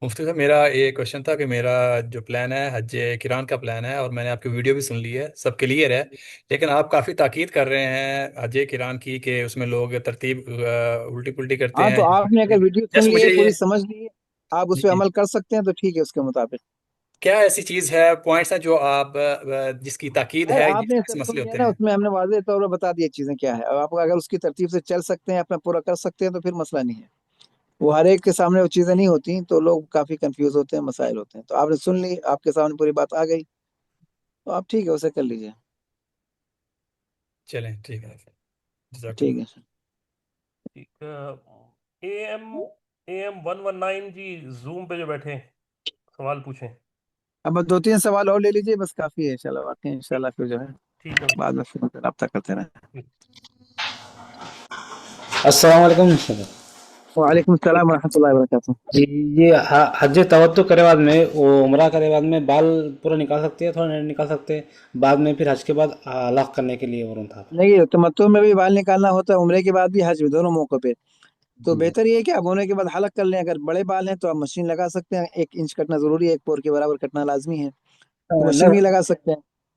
مفتی صاحب، میرا یہ کوشچن تھا کہ میرا جو پلان ہے حج کران کا پلان ہے، اور میں نے آپ کی ویڈیو بھی سن لی ہے، سب کلیئر ہے، لیکن آپ کافی تاکید کر رہے ہیں حج کران کی کہ اس میں لوگ ترتیب الٹی پلٹی کرتے ہاں ہیں۔ تو آپ نے اگر ویڈیو سن جیسے لی ہے، مجھے یہ پوری سمجھ لی ہے، آپ اس پہ جی عمل کر سکتے ہیں تو ٹھیک ہے، اس کے مطابق کیا ایسی چیز ہے، پوائنٹس ہیں جو آپ جس کی تاکید ہے۔ ہے، آپ نے ایسے سب سن مسئلے لیا ہوتے نا، ہیں؟ اس میں ہم نے واضح طور پر بتا دیا چیزیں کیا ہے، اور آپ اگر اس کی ترتیب سے چل سکتے ہیں، اپنا پورا کر سکتے ہیں، تو پھر مسئلہ نہیں ہے۔ وہ ہر ایک کے سامنے وہ چیزیں نہیں ہوتی، تو لوگ کافی کنفیوز ہوتے ہیں، مسائل ہوتے ہیں، تو آپ نے سن لی، آپ کے سامنے پوری بات آ گئی، تو آپ ٹھیک ہے، اسے کر لیجئے۔ چلیں ٹھیک ہے، جزاک ٹھیک اللہ۔ ہے ٹھیک AM 119 جی، زوم پہ جو بیٹھے ہیں سوال پوچھیں۔ اب 2-3 سوال اور لے لیجئے، بس کافی ہے، چلو آتے ہیں انشاءاللہ، پھر جو ہے ٹھیک ہے۔ بعد میں پھر رابطہ کرتے رہیں۔ السلام علیکم سر۔ وعلیکم السلام ورحمۃ اللہ وبرکاتہ۔ جی یہ حج تمتع کرے بعد میں وہ عمرہ کرے بعد میں بال پورا نکال سکتے ہیں، تھوڑا نہیں نکال سکتے بعد میں، پھر حج کے بعد لاغ کرنے کے لیے ورن تھا؟ نہیں، تمتع میں بھی بال نکالنا ہوتا ہے، عمرے کے بعد بھی، حج میں، دونوں موقع پہ، تو بہتر یہ ہے کہ آپ ہونے کے بعد حلق کر لیں، اگر بڑے بال ہیں تو آپ مشین لگا سکتے ہیں، 1 انچ کٹنا ضروری ہے، 1 پور کے برابر کٹنا لازمی ہے، تو مشین بھی نہیں لگا سکتے ہیں۔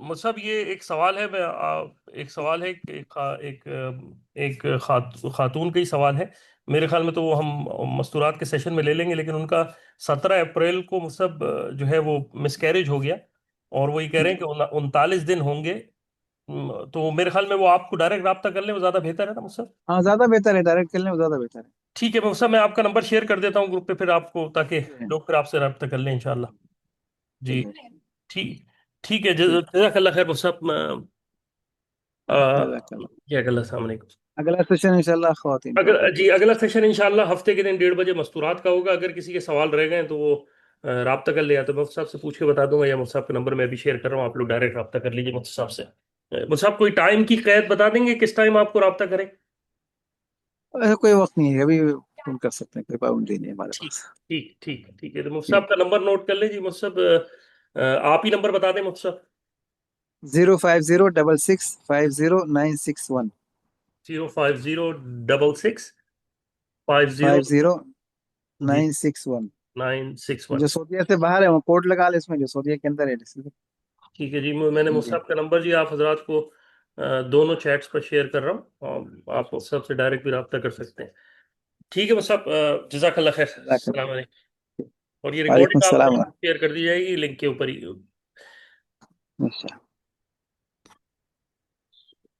مصعب یہ ایک سوال ہے، ایک سوال ہے کہ ایک خاتون کا ہی سوال ہے، میرے خیال میں تو وہ ہم مستورات کے سیشن میں لے لیں گے، لیکن ان کا 17 اپریل کو مصعب جو ہے وہ مس کیریج ہو گیا، اور وہ یہ کہہ رہے ہیں کہ 39 دن ہوں گے، تو میرے خیال میں وہ آپ کو ڈائریکٹ رابطہ کر لیں، وہ زیادہ بہتر ہے نا مصعب؟ ہاں زیادہ بہتر ہے، ڈائریکٹ کر لیں وہ زیادہ بہتر ہے. ٹھیک ہے مصعب، میں آپ کا نمبر شیئر کر دیتا ہوں گروپ پہ پھر آپ کو، تاکہ لوگ پھر آپ سے رابطہ کر لیں انشاءاللہ. جی ٹھیک ہے، جزاک اللہ خیر مصعب. جزاک اللہ. جزاک اللہ، السلام علیکم. اگلا سیشن انشاءاللہ خواتین کا ہوگا. اگلا سیشن انشاءاللہ ہفتے کے دن 1:30 بجے مستورات کا ہوگا. اگر کسی کے سوال رہ گئے تو وہ رابطہ کر لیا تو مفتی صاحب سے پوچھ کے بتا دوں گا، یا مفتی صاحب کا نمبر میں ابھی شیئر کر رہا ہوں، آپ لوگ ڈائریکٹ رابطہ کر لیجیے مفتی صاحب سے. مفتی صاحب کوئی ٹائم کی قید بتا دیں گے کس ٹائم آپ کو رابطہ کریں؟ ایسا کوئی وقت نہیں ہے، ابھی فون کر سکتے ہیں، کوئی پابندی نہیں ہے ہمارے پاس. ٹھیک ہے، تو مفتی صاحب کا نمبر نوٹ کر لیجیے. مفتی صاحب آپ ہی نمبر بتا دیں مفتی صاحب. 05066509661. 05066509661. 961. جو سعودیہ سے باہر ہے وہ کوڈ لگا لے اس میں، جو سعودیہ کے اندر ہے. ٹھیک ہے جی، میں نے مفتی صاحب کا نمبر جی آپ حضرات کو دونوں چیٹس پر شیئر کر رہا ہوں، آپ سب سے ڈائریکٹ بھی رابطہ کر سکتے ہیں. ٹھیک ہے مفتی صاحب، جزاک اللہ خیر، السلام علیکم. اور یہ وعلیکم ریکارڈنگ آپ السلام. شیئر کر دی جائے گی لنک کے اوپر ہی. اچھا.